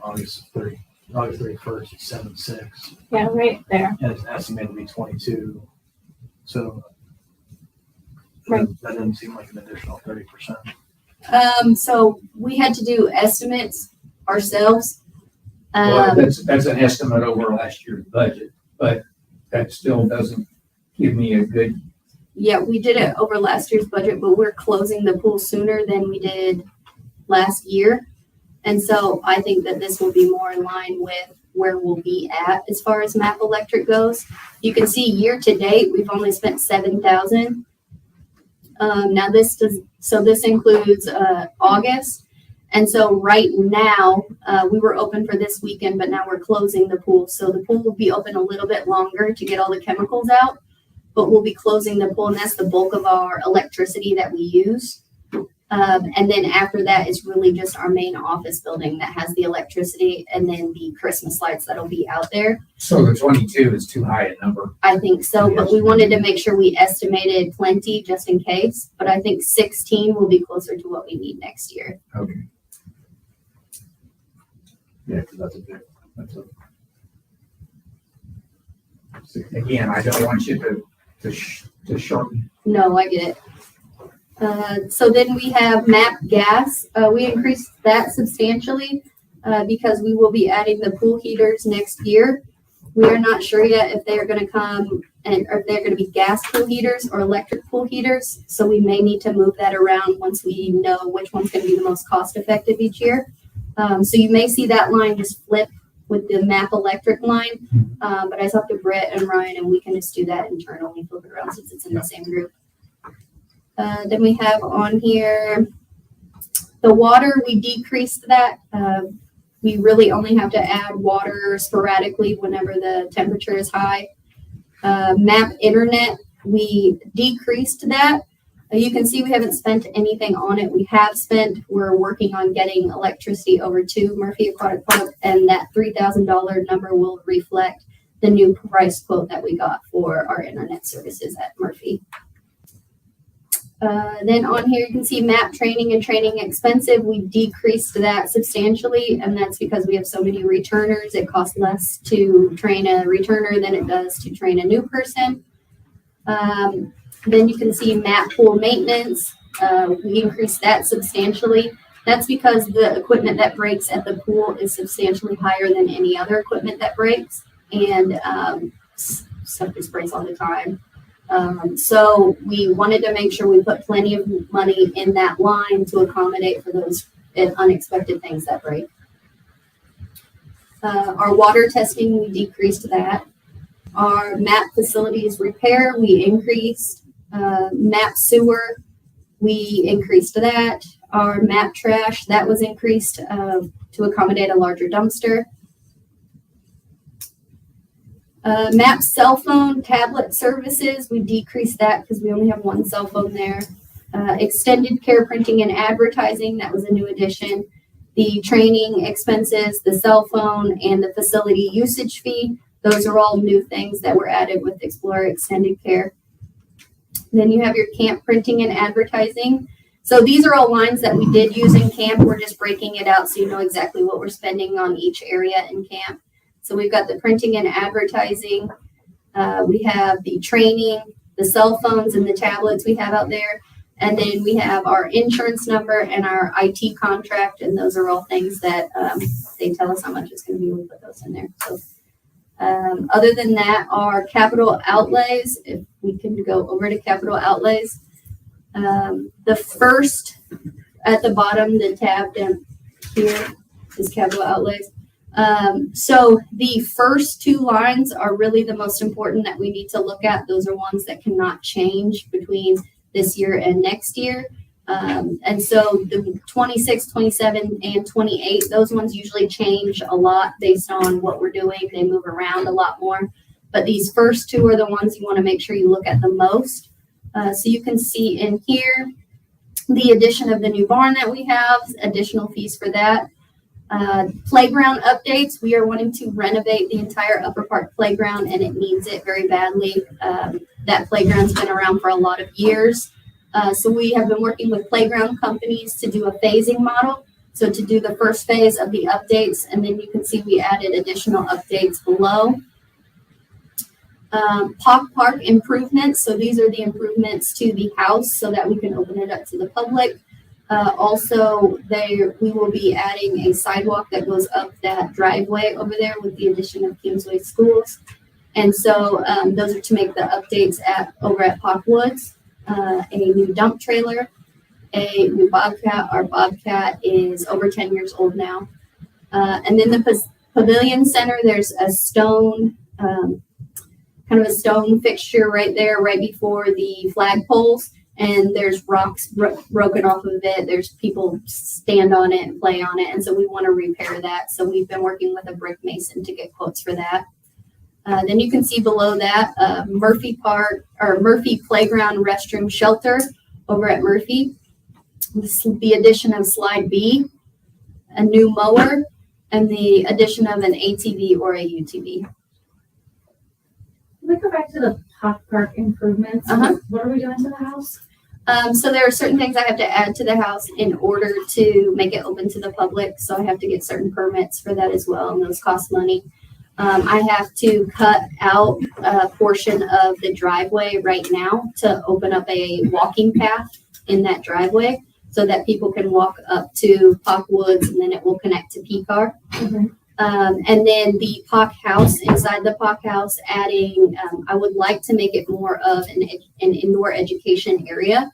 [SPEAKER 1] August 31st is 7.6,
[SPEAKER 4] Yeah, right there.
[SPEAKER 1] and it's estimated to be 22. So
[SPEAKER 4] Right.
[SPEAKER 1] that doesn't seem like an additional 30%.
[SPEAKER 7] So we had to do estimates ourselves.
[SPEAKER 6] Well, that's an estimate over last year's budget, but that still doesn't give me a good.
[SPEAKER 7] Yeah, we did it over last year's budget, but we're closing the pool sooner than we did last year. And so I think that this will be more in line with where we'll be at as far as MAP electric goes. You can see year to date, we've only spent $7,000. Now this includes August. And so right now, we were open for this weekend, but now we're closing the pool. So the pool will be open a little bit longer to get all the chemicals out, but we'll be closing the pool, and that's the bulk of our electricity that we use. And then after that is really just our main office building that has the electricity, and then the Christmas lights that'll be out there.
[SPEAKER 6] So the 22 is too high a number.
[SPEAKER 7] I think so, but we wanted to make sure we estimated plenty just in case. But I think 16 will be closer to what we need next year.
[SPEAKER 6] Okay.
[SPEAKER 1] Yeah, because that's
[SPEAKER 6] Again, I don't want you to shorten.
[SPEAKER 7] No, I get it. So then we have MAP gas. We increased that substantially because we will be adding the pool heaters next year. We are not sure yet if they are going to come or if they're going to be gas pool heaters or electric pool heaters. So we may need to move that around once we know which one's going to be the most cost effective each year. So you may see that line just flip with the MAP electric line. But I talked to Brett and Ryan, and we can just do that internally, flip it around since it's in the same group. Then we have on here the water. We decreased that. We really only have to add water sporadically whenever the temperature is high. MAP internet, we decreased that. You can see we haven't spent anything on it. We're working on getting electricity over to Murphy Aquatic Park, and that $3,000 number will reflect the new price quote that we got for our internet services at Murphy. Then on here, you can see MAP training and training expensive. We decreased that substantially, and that's because we have so many returners. It costs less to train a returner than it does to train a new person. Then you can see MAP pool maintenance. We increased that substantially. That's because the equipment that breaks at the pool is substantially higher than any other equipment that breaks, and stuff just breaks all the time. So we wanted to make sure we put plenty of money in that line to accommodate for those unexpected things that break. Our water testing, we decreased that. Our MAP facilities repair, we increased. MAP sewer, we increased that. Our MAP trash, that was increased to accommodate a larger dumpster. MAP cell phone, tablet services, we decreased that because we only have one cell phone there. Extended care printing and advertising, that was a new addition. The training expenses, the cell phone, and the facility usage fee, those are all new things that were added with Explorer Extended Care. Then you have your camp printing and advertising. So these are all lines that we did use in camp. We're just breaking it out so you know exactly what we're spending on each area in camp. So we've got the printing and advertising. We have the training, the cell phones and the tablets we have out there. And then we have our insurance number and our IT contract. And those are all things that they tell us how much it's going to be. We put those in there. So other than that, our capital outlays, if we can go over to capital outlays. The first at the bottom, the tab down here is capital outlays. So the first two lines are really the most important that we need to look at. Those are ones that cannot change between this year and next year. And so the 26, 27, and 28, those ones usually change a lot based on what we're doing. They move around a lot more. But these first two are the ones you want to make sure you look at the most. So you can see in here the addition of the new barn that we have, additional fees for that. Playground updates. We are wanting to renovate the entire Upper Park playground, and it needs it very badly. That playground's been around for a lot of years. So we have been working with playground companies to do a phasing model. So to do the first phase of the updates, and then you can see we added additional updates below. Park improvements. So these are the improvements to the house so that we can open it up to the public. Also, we will be adding a sidewalk that goes up that driveway over there with the addition of Kingsway Schools. And so those are to make the updates over at Park Woods. A new dump trailer, a new Bobcat. Our Bobcat is over 10 years old now. And then the Pavilion Center, there's a stone, kind of a stone fixture right there, right before the flagpoles. And there's rocks broken off of it. There's people stand on it and play on it. And so we want to repair that. So we've been working with a brick mason to get quotes for that. Then you can see below that Murphy Playground Restroom Shelter over at Murphy. The addition of slide B, a new mower, and the addition of an ATV or a UTV.
[SPEAKER 4] Can we go back to the park improvements? What are we doing to the house?
[SPEAKER 7] So there are certain things I have to add to the house in order to make it open to the public. So I have to get certain permits for that as well, and those cost money. I have to cut out a portion of the driveway right now to open up a walking path in that driveway so that people can walk up to Park Woods, and then it will connect to PCAR. And then the Park House, inside the Park House, adding, I would like to make it more of an indoor education area.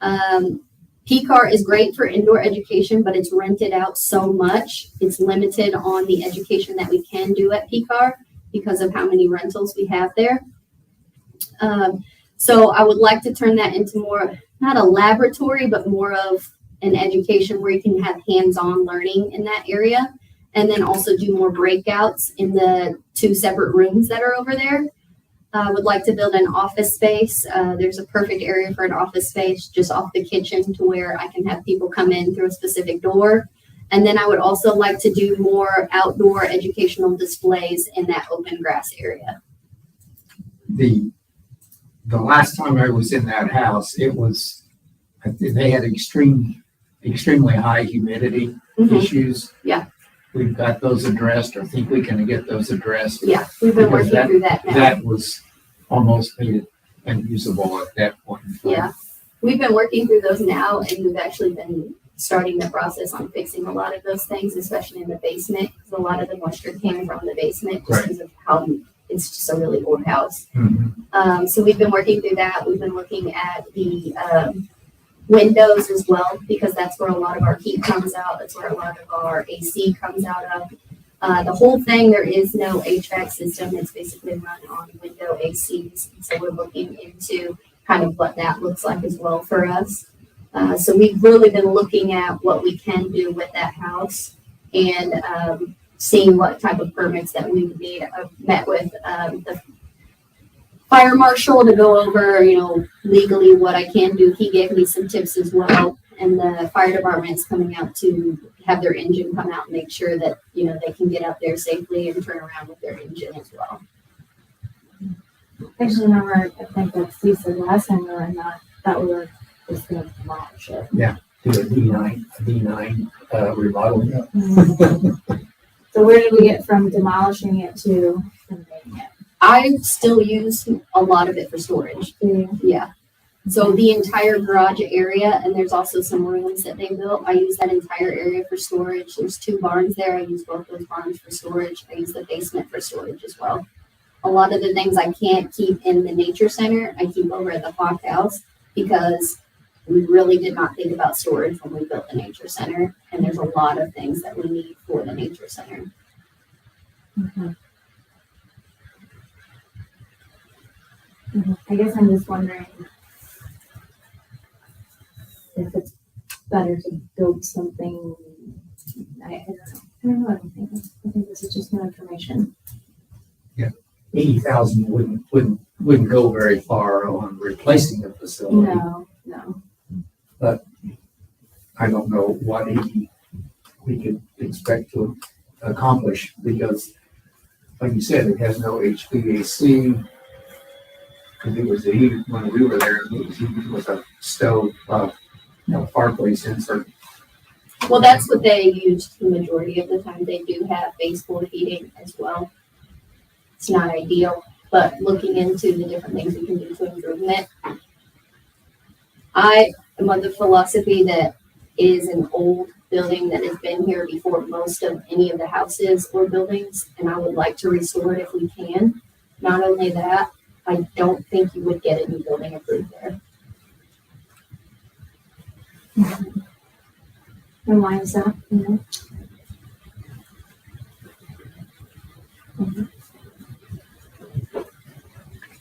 [SPEAKER 7] PCAR is great for indoor education, but it's rented out so much. It's limited on the education that we can do at PCAR because of how many rentals we have there. So I would like to turn that into more, not a laboratory, but more of an education where you can have hands-on learning in that area. And then also do more breakouts in the 2 separate rooms that are over there. I would like to build an office space. There's a perfect area for an office space just off the kitchen to where I can have people come in through a specific door. And then I would also like to do more outdoor educational displays in that open grass area.
[SPEAKER 6] The last time I was in that house, I think they had extremely high humidity issues.
[SPEAKER 7] Yeah.
[SPEAKER 6] We've got those addressed, or think we can get those addressed.
[SPEAKER 7] Yeah, we've been
[SPEAKER 6] Because
[SPEAKER 7] working through that now.
[SPEAKER 6] That was almost made it unusable at that point in time.
[SPEAKER 7] Yeah, we've been working through those now, and we've actually been starting the process on fixing a lot of those things, especially in the basement, because a lot of the moisture came from the basement just
[SPEAKER 6] Right.
[SPEAKER 7] because of how it's just a really old house.
[SPEAKER 6] Mhm.
[SPEAKER 7] So we've been working through that. We've been looking at the windows as well, because that's where a lot of our heat comes out. That's where a lot of our AC comes out of. The whole thing, there is no HVAC system. It's basically run on window ACs. So we're looking into kind of what that looks like as well for us. So we've really been looking at what we can do with that house and seeing what type of permits that we would need. I've met with the fire marshal to go over, legally what I can do. He gave me some tips as well. And the fire department's coming out to have their engine come out and make sure that, they can get out there safely and turn around with their engine as well.
[SPEAKER 4] Actually, remember, I think that Steve said last time we were in that we were just gonna demolish it.
[SPEAKER 6] Do a D9 remodeling.
[SPEAKER 4] So where did we get from demolishing it to renovating it?
[SPEAKER 7] I still use a lot of it for storage. Yeah. So the entire garage area, and there's also some rooms that they built. I use that entire area for storage. There's 2 barns there. I use both those barns for storage. I use the basement for storage as well. A lot of the things I can't keep in the nature center, I keep over at the Hawk House because we really did not think about storage when we built the nature center. And there's a lot of things that we need for the nature center.
[SPEAKER 4] I guess I'm just wondering if it's better to build something. I don't know. I think this is just new information.
[SPEAKER 6] 80,000 wouldn't go very far on replacing the facility.
[SPEAKER 4] No.
[SPEAKER 6] I don't know what we could expect to accomplish because, like you said, it has no HVAC. Because it was when we were there, it was a stove, fireplace insert.
[SPEAKER 7] Well, that's what they used the majority of the time. They do have baseboard heating as well. It's not ideal, but looking into the different things we can do to improve it. I am of the philosophy that it is an old building that has been here before most of any of the houses or buildings, and I would like to restore it if we can. Not only that, I don't think you would get a new building approved there.
[SPEAKER 4] And why is that?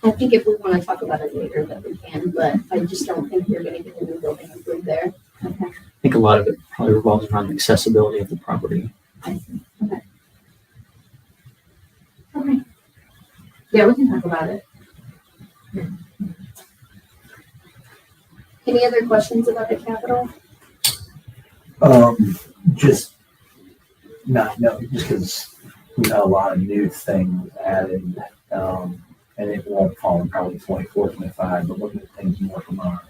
[SPEAKER 7] I think if we want to talk about it later, that we can, but I just don't think you're going to get a new building approved there.
[SPEAKER 4] Okay.
[SPEAKER 3] I think a lot of it probably revolves around the accessibility of the property.
[SPEAKER 4] Okay. Yeah, we can talk about it.
[SPEAKER 7] Any other questions about the Capitol?
[SPEAKER 1] Just because we got a lot of new things added, and it won't fall in probably 24, 25, but looking at things more from our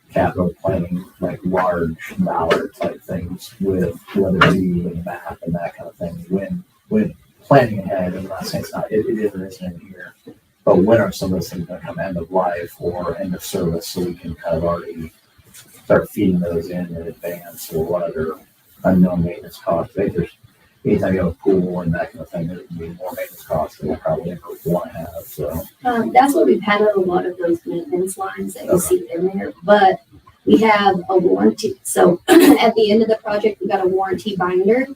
[SPEAKER 1] capital planning, like large dollar type things with whether it be in the map and that kind of thing. When planning ahead, I'm not saying it's not, it is or isn't in here, but when are some of those things going to come end of life or end of service so we can kind of already start feeding those in advance, or what other unknown maintenance costs? I think there's, anytime you have a pool and that kind of thing, there's going to be more maintenance costs than we probably ever want to have. So
[SPEAKER 7] That's what we've had on a lot of those maintenance lines that you see in there, but we have a warranty. So at the end of the project, we got a warranty binder.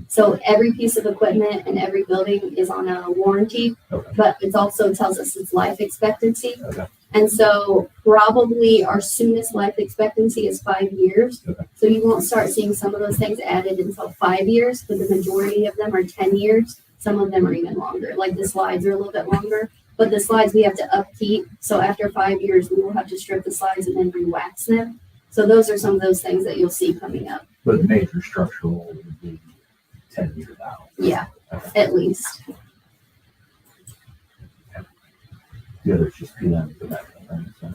[SPEAKER 7] So every piece of equipment and every building is on a warranty, but it also tells us its life expectancy.
[SPEAKER 1] Okay.
[SPEAKER 7] And so probably our soonest life expectancy is 5 years.
[SPEAKER 1] Okay.
[SPEAKER 7] So you won't start seeing some of those things added until 5 years, but the majority of them are 10 years. Some of them are even longer. Like the slides are a little bit longer, but the slides we have to upkeep. So after 5 years, we will have to strip the slides and then re-wax them. So those are some of those things that you'll see coming up.
[SPEAKER 1] But the major structural would be 10 years out.
[SPEAKER 7] Yeah, at least.
[SPEAKER 1] The other's just PM for that kind of thing. So.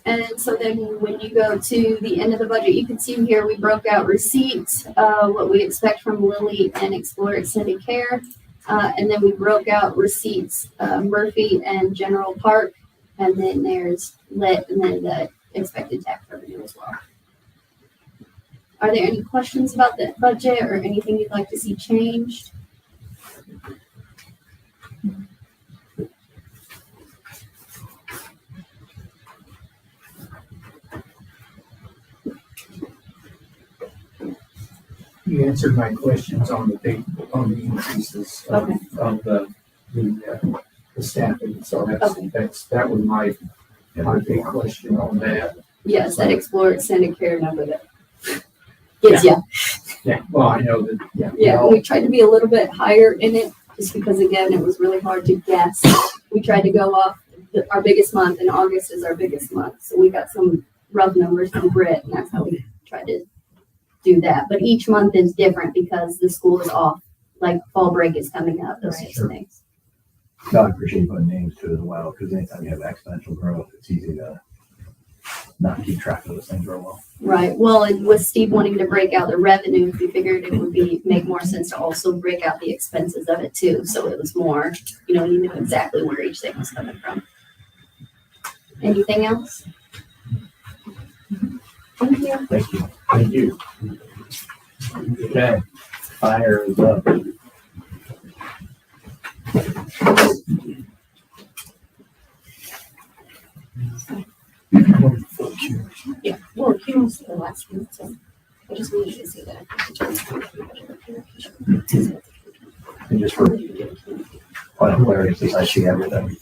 [SPEAKER 7] And so then when you go to the end of the budget, you can see here we broke out receipts, what we expect from Lilly and Explorer Extended Care. And then we broke out receipts, Murphy and General Park. And then there's lit and then the expected tax revenue as well. Are there any questions about the budget or anything you'd like to see changed?
[SPEAKER 6] You answered my questions on the increases
[SPEAKER 7] Okay.
[SPEAKER 6] of the staffing, so
[SPEAKER 7] Okay.
[SPEAKER 6] that was my big question on that.
[SPEAKER 7] Yes, that Explorer Extended Care number that gives you.
[SPEAKER 6] Yeah, well, I know that, yeah.
[SPEAKER 7] Yeah, we tried to be a little bit higher in it, just because again, it was really hard to guess. We tried to go off our biggest month, and August is our biggest month, so we got some rough numbers from Britt, and that's how we tried to do that. But each month is different because the school is off, like fall break is coming up, those types of things.
[SPEAKER 1] No, I appreciate you putting names to it as well, because anytime you have exponential growth, it's easy to not keep track of those things real well.
[SPEAKER 7] Right, well, and with Steve wanting to break out the revenue, we figured it would make more sense to also break out the expenses of it too, so it was more, you knew exactly where each thing was coming from. Anything else? Thank you.
[SPEAKER 1] Thank you. Thank you. Okay, fire is up.
[SPEAKER 5] Yeah, well, he was the last one, so I just needed to see that.
[SPEAKER 1] And just for point of clarity, since I see everything.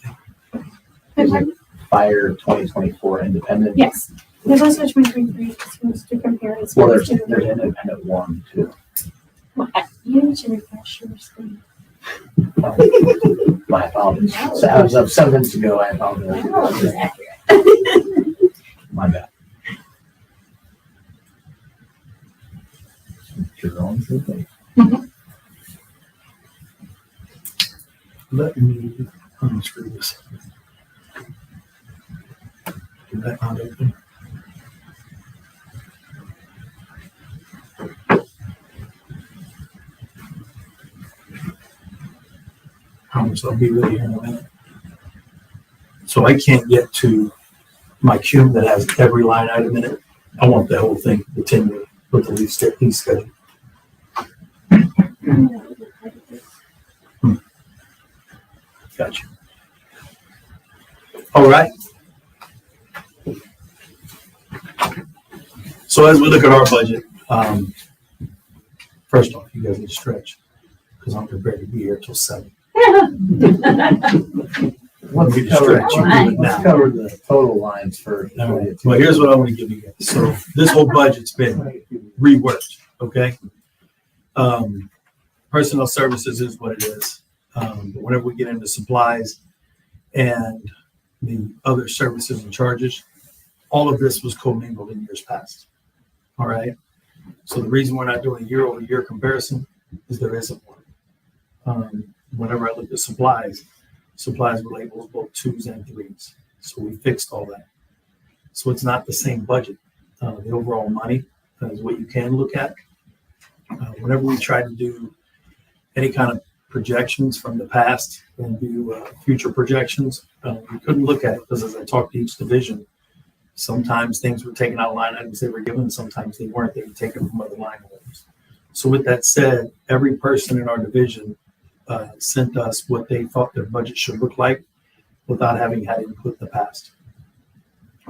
[SPEAKER 1] Is it fire 2024 independent?
[SPEAKER 5] Yes, there's also 2023, just to compare it.
[SPEAKER 1] Well, there's independent one too.
[SPEAKER 5] You need to refresh your screen.
[SPEAKER 1] My apologies. So as of 7 minutes ago, I apologize. My bad. You're going through things.
[SPEAKER 2] Let me unscrew this. Is that not open? Promise I'll be with you in a minute. So I can't get to my cube that has every line item in it. I want the whole thing continuing with the lease schedule. Gotcha. All right. So as we look at our budget, first off, you guys need to stretch because I'm prepared to be here till 7.
[SPEAKER 1] Let's
[SPEAKER 2] We
[SPEAKER 1] cover,
[SPEAKER 2] stretch. You do it
[SPEAKER 1] let's
[SPEAKER 2] now.
[SPEAKER 1] cover the total lines first.
[SPEAKER 2] All right. Well, here's what I want to give you guys. So this whole budget's been reworked, okay? Personnel services is what it is. But whenever we get into supplies and the other services and charges, all of this was commingled in years past. All right. So the reason we're not doing a year-over-year comparison is there isn't one. Whenever I look at supplies were labeled both 2s and 3s. So we fixed all that. So it's not the same budget. The overall money is what you can look at. Whenever we try to do any kind of projections from the past and do future projections, we couldn't look at it because as I talked to each division, sometimes things were taken out of line items they were given, sometimes they weren't, they were taken from other line items. So with that said, every person in our division sent us what they thought their budget should look like without having had input in the past.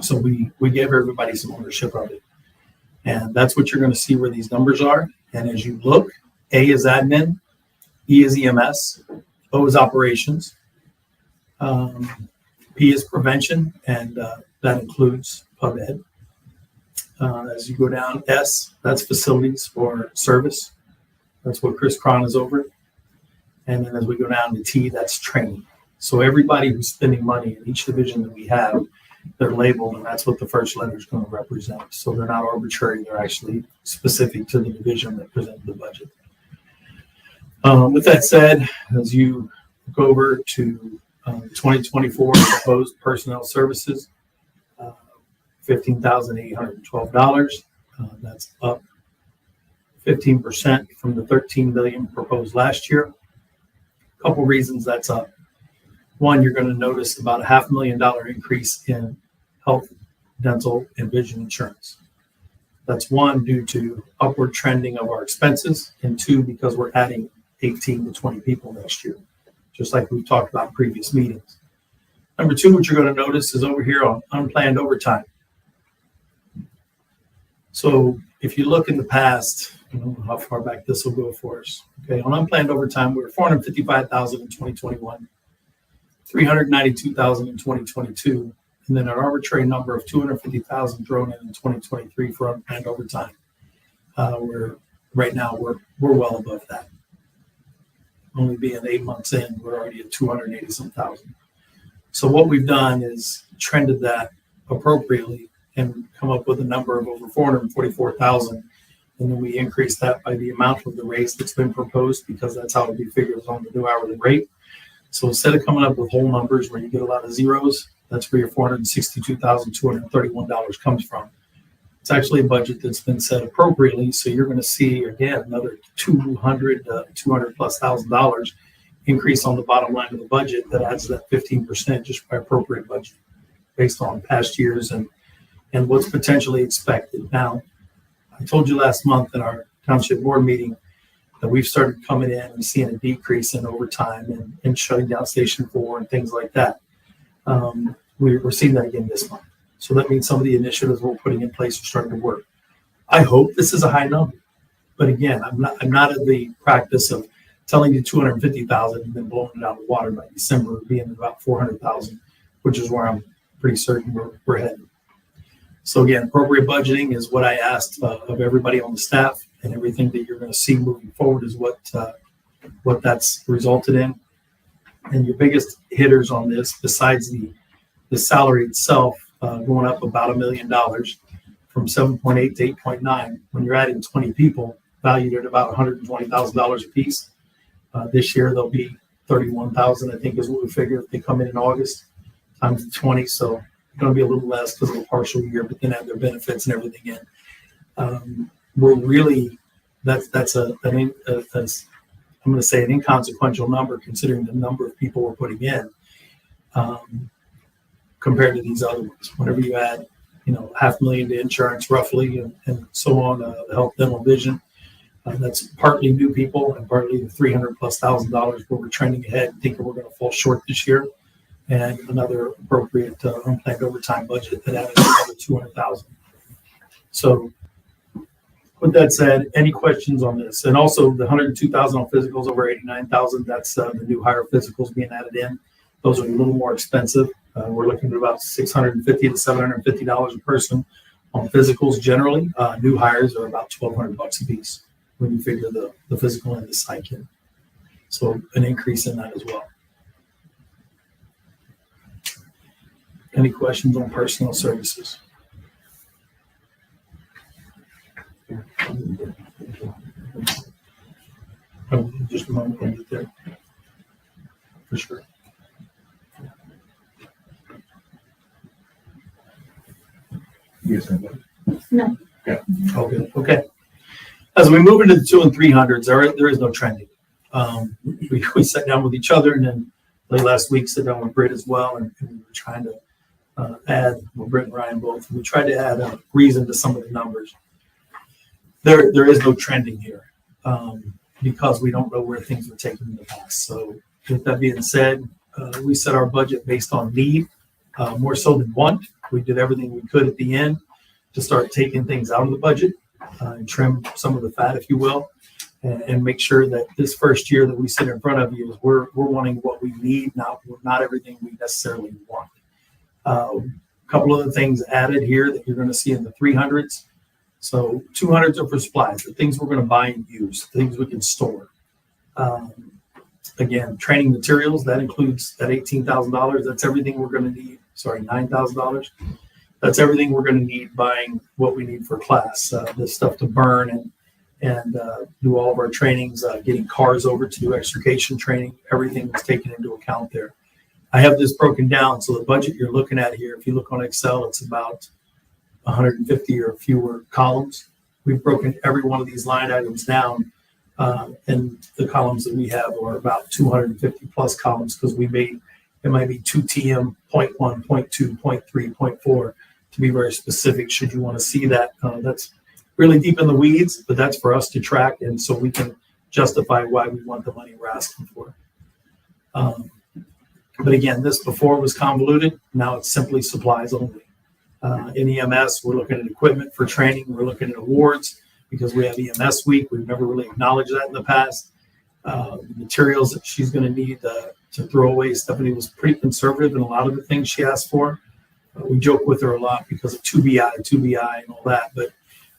[SPEAKER 2] So we gave everybody some ownership of it. And that's what you're going to see where these numbers are. And as you look, A is admin, E is EMS, O is operations, P is prevention, and that includes pub ed. As you go down, S, that's facilities or service. That's what Chris Cron is over. And then as we go down to T, that's training. So everybody who's spending money in each division that we have
[SPEAKER 8] They're labeled, and that's what the first letter is going to represent. So they're not arbitrary. They're actually specific to the division that presented the budget. With that said, as you go over to 2024 proposed personnel services, $15,812. That's up 15% from the $13 billion proposed last year. A couple reasons that's up. One, you're going to notice about a $500,000 increase in health, dental, and vision insurance. That's one, due to upward trending of our expenses, and two, because we're adding 18 to 20 people next year, just like we've talked about in previous meetings. Number two, what you're going to notice is over here on unplanned overtime. So if you look in the past, I don't know how far back this will go for us. Okay, on unplanned overtime, we were $455,000 in 2021, $392,000 in 2022, and then an arbitrary number of $250,000 thrown in 2023 for unplanned overtime. Right now we're well above that. Only being 8 months in, we're already at 280-some thousand. So what we've done is trended that appropriately and come up with a number of over 444,000. And then we increase that by the amount of the raise that's been proposed, because that's how it'll be figured on the new hourly rate. So instead of coming up with whole numbers where you get a lot of zeros, that's where your $462,231 comes from. It's actually a budget that's been set appropriately. So you're going to see, again, another $200,000+ increase on the bottom line of the budget that adds that 15% just by appropriate budget based on past years and what's potentially expected. Now, I told you last month in our township board meeting that we've started coming in and seeing a decrease in overtime and shutting down Station 4 and things like that. We're seeing that again this month. So that means some of the initiatives we're putting in place are starting to work. I hope this is a high number, but again, I'm not in the practice of telling you 250,000 and then blowing it out of the water by December, being about 400,000, which is where I'm pretty certain we're headed. So again, appropriate budgeting is what I asked of everybody on the staff, and everything that you're going to see moving forward is what that's resulted in. And your biggest hitters on this, besides the salary itself, going up about $1 million from 7.8 to 8.9. When you're adding 20 people, valued at about $120,000 a piece. This year they'll be 31,000, I think, is what we figure if they come in August times 20. So it's going to be a little less because of a partial year, but then have their benefits and everything in. We're really that's I'm going to say an inconsequential number considering the number of people we're putting in. Compared to these other ones. Whenever you add, $500,000 to insurance roughly and so on, the health, dental, vision, that's partly new people and partly the $300,000+ where we're trending ahead and thinking we're going to fall short this year, and another appropriate unplanned overtime budget that added another $200,000. So with that said, any questions on this? And also the $102,000 on physicals over $89,000, that's the new hire physicals being added in. Those are a little more expensive. We're looking at about $650 to $750 a person on physicals generally. New hires are about $1,200 a piece when you figure the physical and the psych in. So an increase in that as well. Any questions on personnel services? Oh, just a moment, I'll get there. For sure.
[SPEAKER 2] Yes,
[SPEAKER 5] No.
[SPEAKER 8] Okay. As we move into the 200s and 300s, there is no trending. We sat down with each other, and then late last week sat down with Britt as well, and we were trying to add, Britt and Ryan both, we tried to add a reason to some of the numbers. There is no trending here because we don't know where things were taken in the past. So with that being said, we set our budget based on need, more so than want. We did everything we could at the end to start taking things out of the budget and trim some of the fat, if you will, and make sure that this first year that we sit in front of you is we're wanting what we need, not everything we necessarily want. A couple other things added here that you're going to see in the 300s. So 200s are for supplies, the things we're going to buy and use, things we can store. Again, training materials, that includes that $18,000. That's everything we're going to need $9,000. That's everything we're going to need buying what we need for class, the stuff to burn and do all of our trainings, getting cars over to do extrication training. Everything is taken into account there. I have this broken down. So the budget you're looking at here, if you look on Excel, it's about 150 or fewer columns. We've broken every one of these line items down. And the columns that we have are about 250 plus columns because it might be 2 TM, 0.1, 0.2, 0.3, 0.4 to be very specific. Should you want to see that, that's really deep in the weeds, but that's for us to track. And so we can justify why we want the money we're asking for. But again, this before was convoluted. Now it's simply supplies only. In EMS, we're looking at equipment for training. We're looking at awards because we have EMS week. We've never really acknowledged that in the past. Materials that she's going to need to throw away. Stephanie was pretty conservative in a lot of the things she asked for. We joke with her a lot because of 2BI and all that, but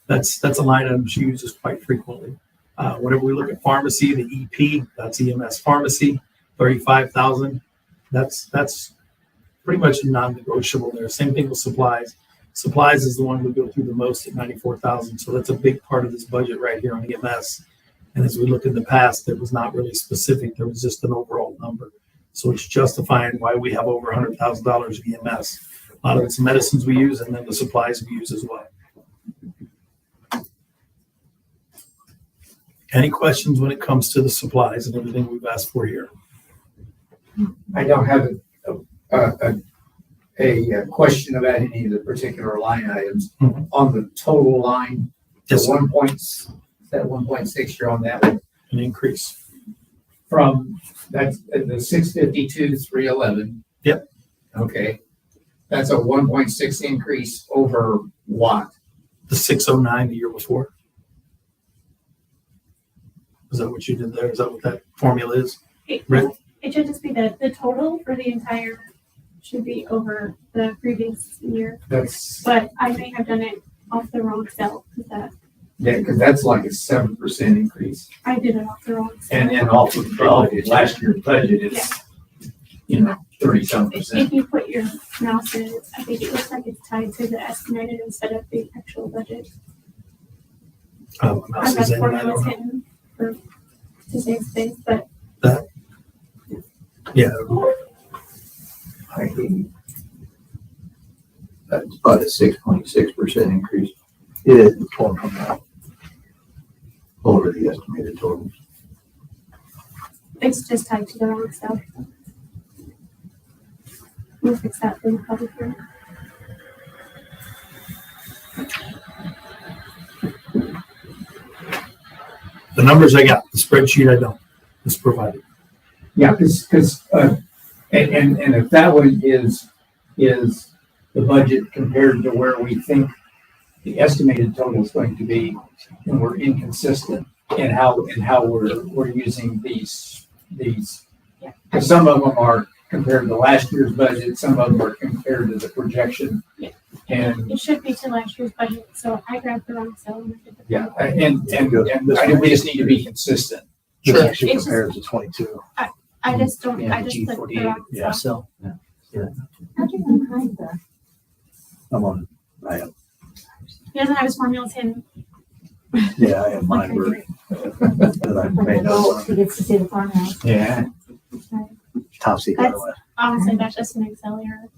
[SPEAKER 8] that's a line item she uses quite frequently. Whenever we look at pharmacy, the EP, that's EMS pharmacy, $35,000. That's pretty much non-negotiable there. Same thing with supplies. Supplies is the one we go through the most at $94,000. So that's a big part of this budget right here on EMS. And as we look in the past, it was not really specific. There was just an overall number. So it's justifying why we have over $100,000 in EMS. A lot of it's medicines we use and then the supplies we use as well. Any questions when it comes to the supplies and everything we've asked for here?
[SPEAKER 6] I don't have a question about any of the particular line items.
[SPEAKER 8] Mhm.
[SPEAKER 6] On the total line, the
[SPEAKER 8] Yes, sir.
[SPEAKER 6] 1.6 you're on that one.
[SPEAKER 8] An increase.
[SPEAKER 6] From that's the 652, 311.
[SPEAKER 8] Yep.
[SPEAKER 6] Okay. That's a 1.6 increase over what?
[SPEAKER 8] The 609 the year before. Is that what you did there? Is that what that formula is? Right.
[SPEAKER 5] It should just be the total for the entire, should be over the previous year,
[SPEAKER 6] That's
[SPEAKER 5] but I may have done it off the wrong cell,
[SPEAKER 6] because that's like a 7% increase.
[SPEAKER 5] I did it off the wrong cell.
[SPEAKER 1] And then off of last year's budget, it's, 30-some%.
[SPEAKER 5] If you put your mouse in, I think it looks like it's tied to the estimated instead of the actual budget.
[SPEAKER 8] Oh,
[SPEAKER 5] I've got
[SPEAKER 8] I
[SPEAKER 5] formulas
[SPEAKER 8] don't know.
[SPEAKER 5] hidden to save space, but
[SPEAKER 8] Yeah,
[SPEAKER 2] I hate. That's about a 6.6% increase. It is torn from that. Over the estimated totals.
[SPEAKER 5] it's just tied to the wrong cell. We'll fix that for the public hearing.
[SPEAKER 8] the numbers I got, the spreadsheet I don't. It's provided.
[SPEAKER 6] Yeah, because and if that one is the budget compared to where we think the estimated total is going to be, and we're inconsistent in how we're using these.
[SPEAKER 5] Yeah.
[SPEAKER 6] Because some of them are compared to last year's budget, some of them are compared to the projection.
[SPEAKER 5] Yeah.
[SPEAKER 6] And
[SPEAKER 5] It should be to last year's budget, so I grabbed the wrong cell. And I did the
[SPEAKER 6] yeah, and we just need to be consistent.
[SPEAKER 8] Sure.
[SPEAKER 5] It actually
[SPEAKER 4] It's
[SPEAKER 5] compares
[SPEAKER 4] just-
[SPEAKER 1] to 22.
[SPEAKER 5] I just don't,
[SPEAKER 1] Yeah,
[SPEAKER 5] I just put the
[SPEAKER 1] G48,
[SPEAKER 5] wrong
[SPEAKER 1] yeah.
[SPEAKER 5] cell.
[SPEAKER 4] How do you hide that?
[SPEAKER 1] I'm on, I have,
[SPEAKER 5] He doesn't have his formulas hidden.
[SPEAKER 1] yeah, I have mine where, that I made
[SPEAKER 4] Oh,
[SPEAKER 1] up.
[SPEAKER 4] he gets to see the farmhouse.
[SPEAKER 1] Yeah. Top secret.
[SPEAKER 5] That's- Honestly, that's just an Excel error.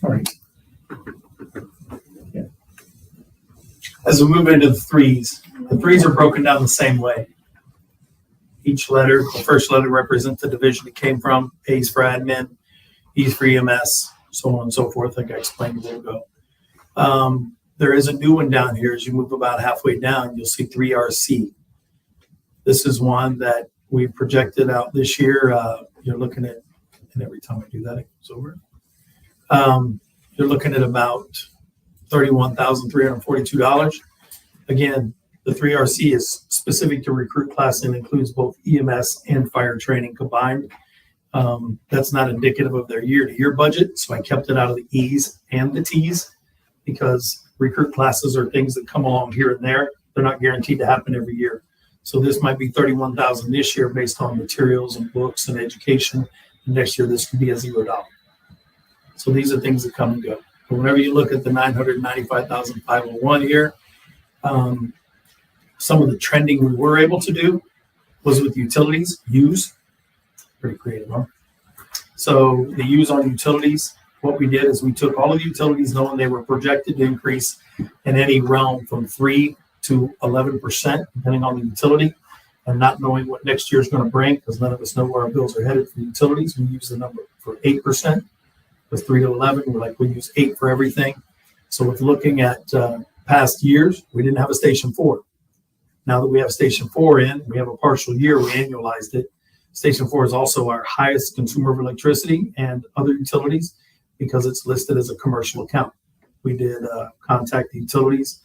[SPEAKER 6] All right.
[SPEAKER 8] As we move into the threes are broken down the same way. Each letter, the first letter represents the division it came from. A is for admin, E is for EMS, so on and so forth, like I explained a little ago. There is a new one down here. As you move about halfway down, you'll see 3RC. This is one that we projected out this year. You're looking at, and every time I do that, it goes over. You're looking at about $31,342. Again, the 3RC is specific to recruit class and includes both EMS and fire training combined. That's not indicative of their year-to-year budget, so I kept it out of the E's and the T's because recruit classes are things that come along here and there. They're not guaranteed to happen every year. So this might be $31,000 this year based on materials and books and education. And next year, this could be a $0. So these are things that come and go. But whenever you look at the 995,501 here, some of the trending we were able to do was with utilities, use. Pretty creative, huh? So the use on utilities, what we did is we took all of the utilities knowing they were projected to increase in any realm from 3 to 11%, depending on the utility, and not knowing what next year is going to bring, because none of us know where our bills are headed for utilities. We use the number for 8%. With 3 to 11, we're like, we use 8 for everything. So with looking at past years, we didn't have a Station 4. Now that we have Station 4 in, we have a partial year, we annualized it. Station 4 is also our highest consumer of electricity and other utilities because it's listed as a commercial account. We did contact the utilities.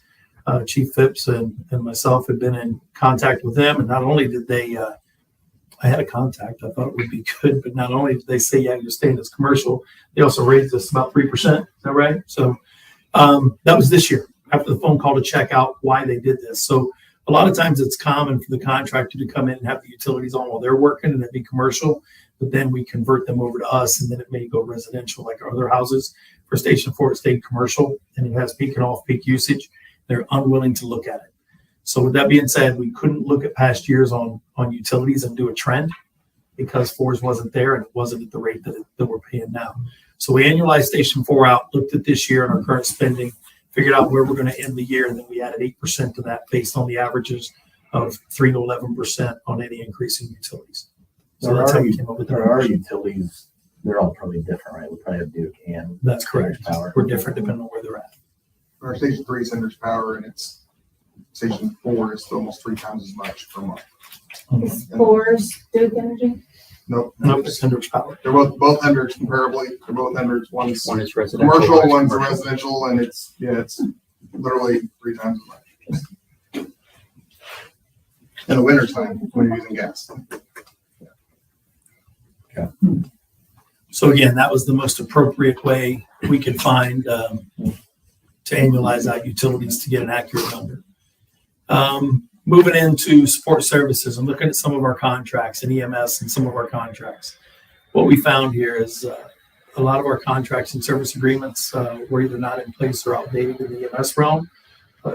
[SPEAKER 8] Chief Phipps and myself had been in contact with them, and not only did they, I had a contact, I thought it would be good, but not only did they say, yeah, you're staying as commercial, they also raised us about 3%. Is that right? So that was this year after the phone call to check out why they did this. So a lot of times it's common for the contractor to come in and have the utilities on while they're working and it'd be commercial, but then we convert them over to us and then it may go residential like our other houses. For Station 4, it stayed commercial and it has peak and off-peak usage. They're unwilling to look at it. So with that being said, we couldn't look at past years on utilities and do a trend because 4s wasn't there and it wasn't at the rate that we're paying now. So we annualized Station 4 out, looked at this year and our current spending, figured out where we're going to end the year, and then we added 8% to that based on the averages of 3 to 11% on any increase in utilities. So that's how we came up with
[SPEAKER 1] there are utilities, they're all probably different, right? We probably have Duke and
[SPEAKER 8] that's correct.
[SPEAKER 1] Power.
[SPEAKER 8] We're different depending on where they're at.
[SPEAKER 2] Our Station 3 is Hendricks Power, and it's Station 4 is almost 3 times as much per month.
[SPEAKER 4] Is 4's Duke Energy?
[SPEAKER 2] Nope.
[SPEAKER 8] Nope, it's Hendricks Power.
[SPEAKER 2] They're both Hendricks comparably. They're both Hendricks. One's
[SPEAKER 3] One is residential.
[SPEAKER 2] commercial, one's residential, and it's literally 3 times as much. In the wintertime when you're using gas.
[SPEAKER 8] So again, that was the most appropriate way we could find to annualize out utilities to get an accurate number. Moving into support services and looking at some of our contracts and EMS and some of our contracts. What we found here is a lot of our contracts and service agreements were either not in place or outdated in the EMS realm.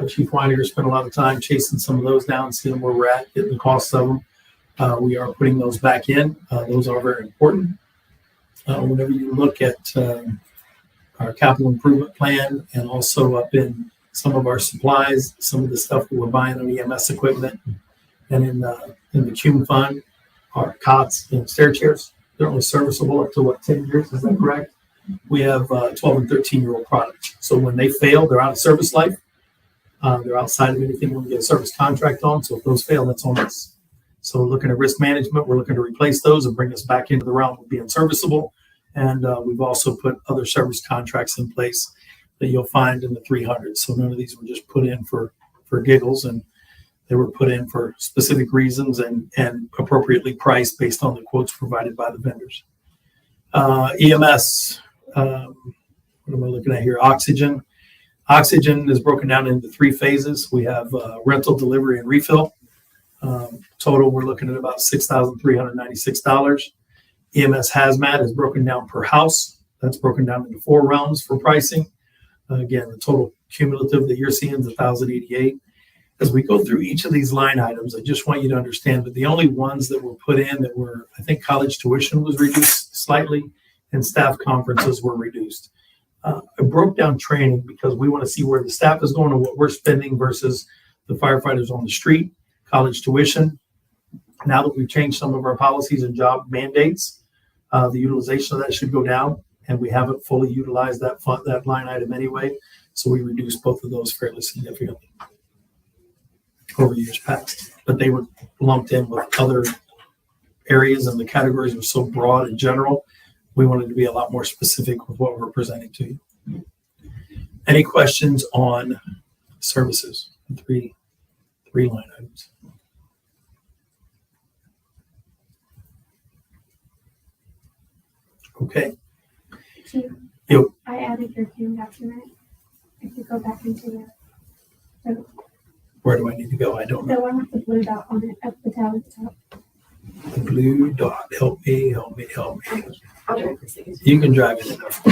[SPEAKER 8] Chief Weiniger spent a lot of time chasing some of those down, seeing where we're at, getting the costs of them. We are putting those back in. Those are very important. Whenever you look at our capital improvement plan and also up in some of our supplies, some of the stuff that we're buying on EMS equipment, and in the CUME fund, our cots and stair chairs, they're only serviceable up to 10 years, is that correct? We have 12 and 13-year-old products. So when they fail, they're out of service life. They're outside of anything we can get a service contract on. So if those fail, that's on us. So looking at risk management, we're looking to replace those and bring us back into the realm of being serviceable. And we've also put other service contracts in place that you'll find in the 300s. So none of these were just put in for giggles, and they were put in for specific reasons and appropriately priced based on the quotes provided by the vendors. EMS, what am I looking at here? Oxygen. Oxygen is broken down into 3 phases. We have rental, delivery, and refill. Total, we're looking at about $6,396. EMS Hazmat is broken down per house. That's broken down into 4 realms for pricing. Again, the total cumulative that you're seeing is $1,088. As we go through each of these line items, I just want you to understand that the only ones that were put in that were, I think college tuition was reduced slightly and staff conferences were reduced. I broke down training because we want to see where the staff is going and what we're spending versus the firefighters on the street. College tuition. Now that we've changed some of our policies and job mandates, the utilization of that should go down, and we haven't fully utilized that line item anyway. So we reduced both of those fairly significantly over years past. But they were lumped in with other areas, and the categories were so broad and general, we wanted to be a lot more specific with what we're presenting to you. Any questions on services? Three line items. Okay.
[SPEAKER 5] Chief,
[SPEAKER 8] Yep.
[SPEAKER 5] I added your CUME document. If you go back into
[SPEAKER 8] Where do I need to go? I don't know.
[SPEAKER 5] the one with the blue dot on it at the top.
[SPEAKER 8] The blue dot. Help me, help me, help me.
[SPEAKER 5] I'll try this again.
[SPEAKER 8] You can drive it enough.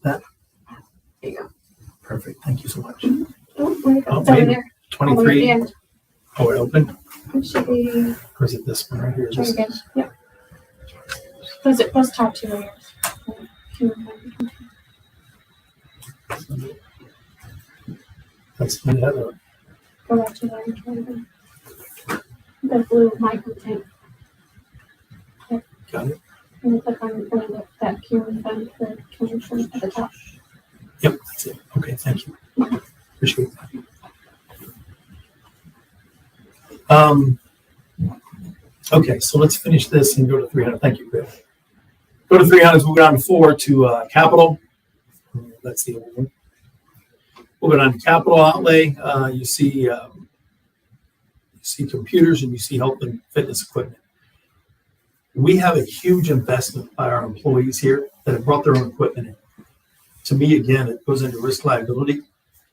[SPEAKER 8] That?
[SPEAKER 5] There you go.
[SPEAKER 8] Perfect. Thank you so much.
[SPEAKER 5] Oh, wait, it's
[SPEAKER 8] Oh,
[SPEAKER 5] over
[SPEAKER 8] maybe.
[SPEAKER 5] there. All the way at the
[SPEAKER 8] 23.
[SPEAKER 5] end.
[SPEAKER 8] Oh, it opened?
[SPEAKER 5] It should be,
[SPEAKER 8] Or is it this one right here?
[SPEAKER 5] try
[SPEAKER 8] This-
[SPEAKER 5] again, yep. Those top two layers.
[SPEAKER 8] That's the other.
[SPEAKER 5] Go back to that and try again. The blue micro tank.
[SPEAKER 8] Got it.
[SPEAKER 5] And then click on that Q and fund for 2020 at the top.
[SPEAKER 8] Yep, that's it. Okay, thank you. Appreciate that. Okay, so let's finish this and go to 300. Thank you, Chris. Go to 300, we'll go down to 4 to capital. That's the old one. We'll go down to capital outlay. You see computers and you see health and fitness equipment. We have a huge investment by our employees here that have brought their own equipment in. To me, again, it goes into risk liability.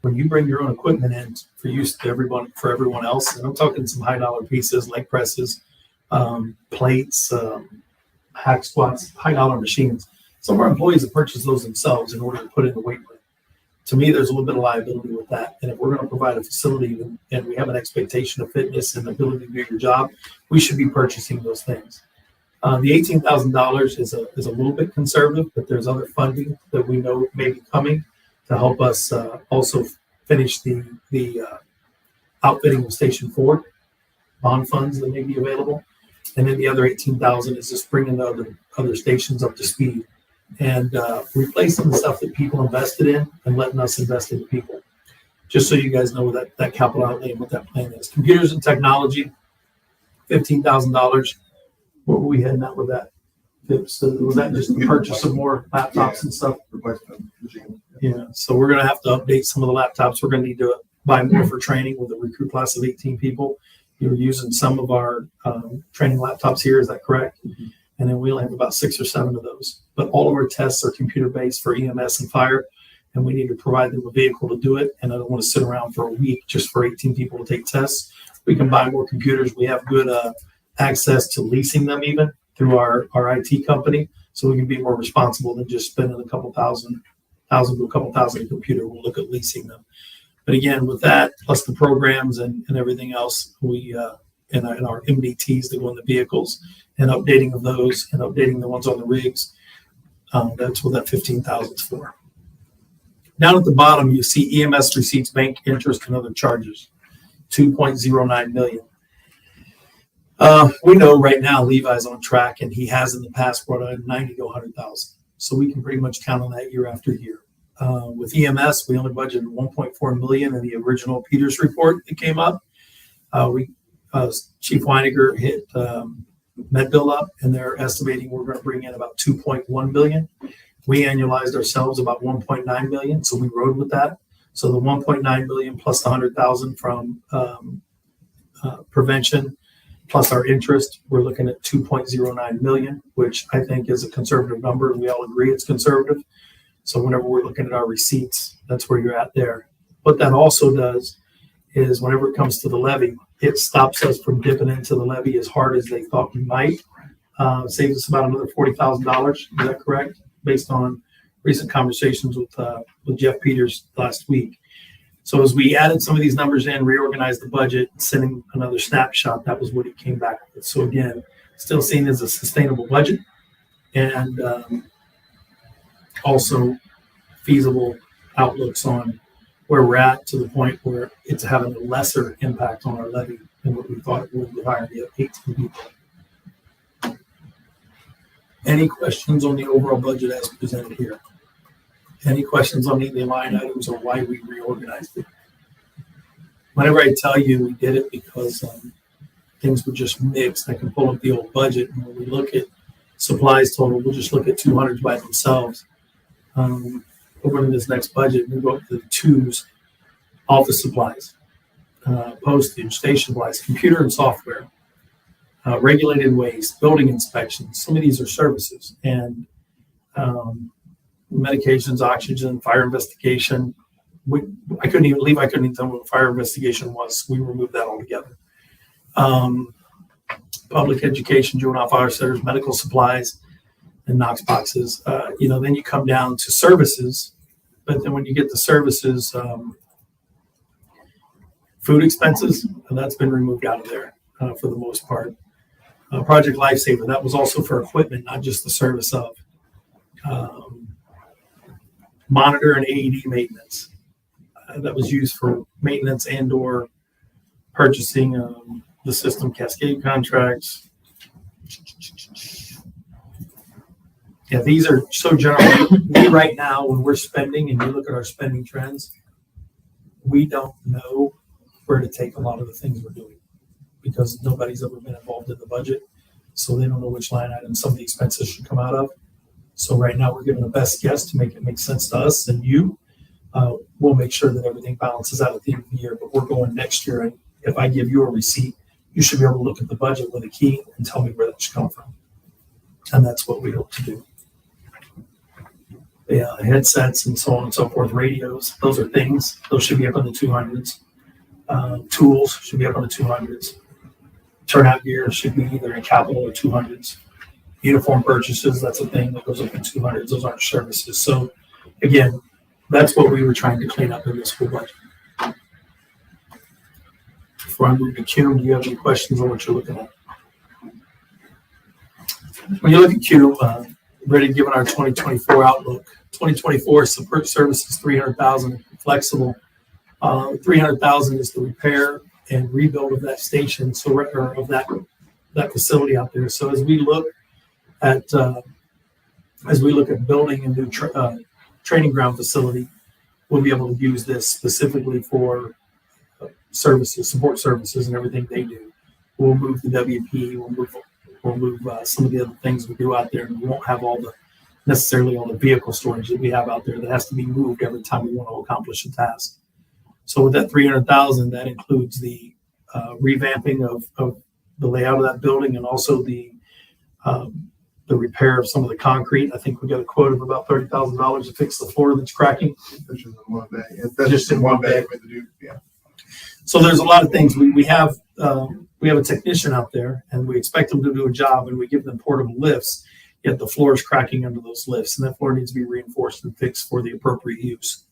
[SPEAKER 8] When you bring your own equipment in for use to everyone else, and I'm talking some high dollar pieces, leg presses, plates, hack squats, high dollar machines. Some of our employees have purchased those themselves in order to put in the weight room. To me, there's a little bit of liability with that. And if we're going to provide a facility and we have an expectation of fitness and the ability to do your job, we should be purchasing those things. The $18,000 is a little bit conservative, but there's other funding that we know may be coming to help us also finish the outfitting of Station 4, bond funds that may be available. And then the other $18,000 is just bringing the other stations up to speed and replacing the stuff that people invested in and letting us invest in people. Just so you guys know that capital outlay and what that plan is. Computers and technology, $15,000. What were we heading out with that? So was that just the purchase of more laptops and stuff? Yeah. So we're going to have to update some of the laptops. We're going to need to buy more for training with a recruit class of 18 people. You're using some of our training laptops here. Is that correct? Mm-hmm. And then we only have about 6 or 7 of those. But all of our tests are computer-based for EMS and fire, and we need to provide them a vehicle to do it. And I don't want to sit around for a week just for 18 people to take tests. We can buy more computers. We have good access to leasing them even through our IT company, so we can be more responsible than just spending a couple thousand to a couple thousand a computer. We'll look at leasing them. But again, with that, plus the programs and everything else, we and our MDTs that go in the vehicles and updating of those and updating the ones on the rigs, that's what that $15,000 is for. Down at the bottom, you see EMS receipts, bank interest, and other charges, $2.09 million. We know right now Levi's on track, and he has in the past brought in 90 to 100,000. So we can pretty much count on that year after year. With EMS, we only budgeted 1.4 million in the original Peters report that came up. Chief Weiniger hit MedBill up, and they're estimating we're going to bring in about 2.1 million. We annualized ourselves about 1.9 million, so we rode with that. So the 1.9 million plus the 100,000 from prevention plus our interest, we're looking at 2.09 million, which I think is a conservative number. We all agree it's conservative. So whenever we're looking at our receipts, that's where you're at there. What that also does is whenever it comes to the levy, it stops us from dipping into the levy as hard as they thought we might. Saves us about another $40,000. Is that correct? Based on recent conversations with Jeff Peters last week. So as we added some of these numbers in, reorganized the budget, sending another snapshot, that was what he came back with. So again, still seen as a sustainable budget and also feasible outlooks on where we're at to the point where it's having a lesser impact on our levy than what we thought it would with hiring the 18 people. Any questions on the overall budget as presented here? Any questions on any of the line items or why we reorganized it? Whenever I tell you we did it because things were just mixed, I can pull up the old budget, and when we look at supplies total, we'll just look at 200s by themselves. Over to this next budget, we go up to the 2s, office supplies, postage, station supplies, computer and software, regulated waste, building inspections. Some of these are services, and medications, oxygen, fire investigation. I couldn't even tell what fire investigation was. We removed that altogether. Public education, juvenile fire centers, medical supplies, and Knox boxes. Then you come down to services, but then when you get to services, food expenses, and that's been removed out of there for the most part. Project Lifesaver, that was also for equipment, not just the service of. Monitor and AED maintenance. That was used for maintenance and or purchasing the system cascade contracts. Yeah, these are so general. We right now, when we're spending and you look at our spending trends, we don't know where to take a lot of the things we're doing because nobody's ever been involved in the budget. So they don't know which line item some of the expenses should come out of. So right now we're giving the best guess to make it make sense to us and you. We'll make sure that everything balances out at the end of the year, but we're going next year. And if I give you a receipt, you should be able to look at the budget with a key and tell me where that should come from. And that's what we hope to do. Yeah, headsets and so on and so forth, radios, those are things. Those should be up in the 200s. Tools should be up in the 200s. Turnout gear should be either in capital or 200s. Uniform purchases, that's a thing that goes up in 200s. Those aren't services. So again, that's what we were trying to clean up in this school budget. Before I move to Q, do you have any questions on what you're looking at? When you look at Q, ready to give our 2024 outlook. 2024 support services, $300,000 flexible. $300,000 is the repair and rebuild of that station, or of that facility out there. So as we look at building a new training ground facility, we'll be able to use this specifically for services, support services, and everything they do. We'll move the WP. We'll move some of the other things we do out there, and we won't have necessarily all the vehicle storage that we have out there that has to be moved every time we want to accomplish a task. So with that $300,000, that includes the revamping of the layout of that building and also the repair of some of the concrete. I think we got a quote of about $30,000 to fix the floor that's cracking.
[SPEAKER 2] That's just in one bag. That's just in one bag with the new, yeah.
[SPEAKER 8] So there's a lot of things. We have a technician out there, and we expect them to do a job, and we give them portable lifts. Yet the floor is cracking under those lifts, and that floor needs to be reinforced and fixed for the appropriate use.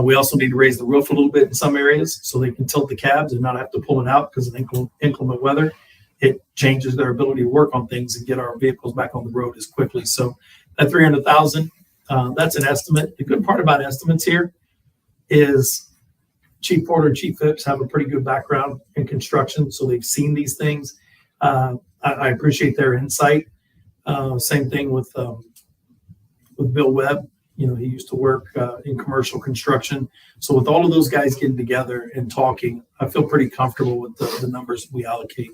[SPEAKER 8] We also need to raise the roof a little bit in some areas so they can tilt the cabs and not have to pull it out because of inclement weather. It changes their ability to work on things and get our vehicles back on the road as quickly. So that $300,000, that's an estimate. The good part about estimates here is Chief Porter and Chief Phipps have a pretty good background in construction, so they've seen these things. I appreciate their insight. Same thing with Bill Webb. He used to work in commercial construction. So with all of those guys getting together and talking, I feel pretty comfortable with the numbers we allocate.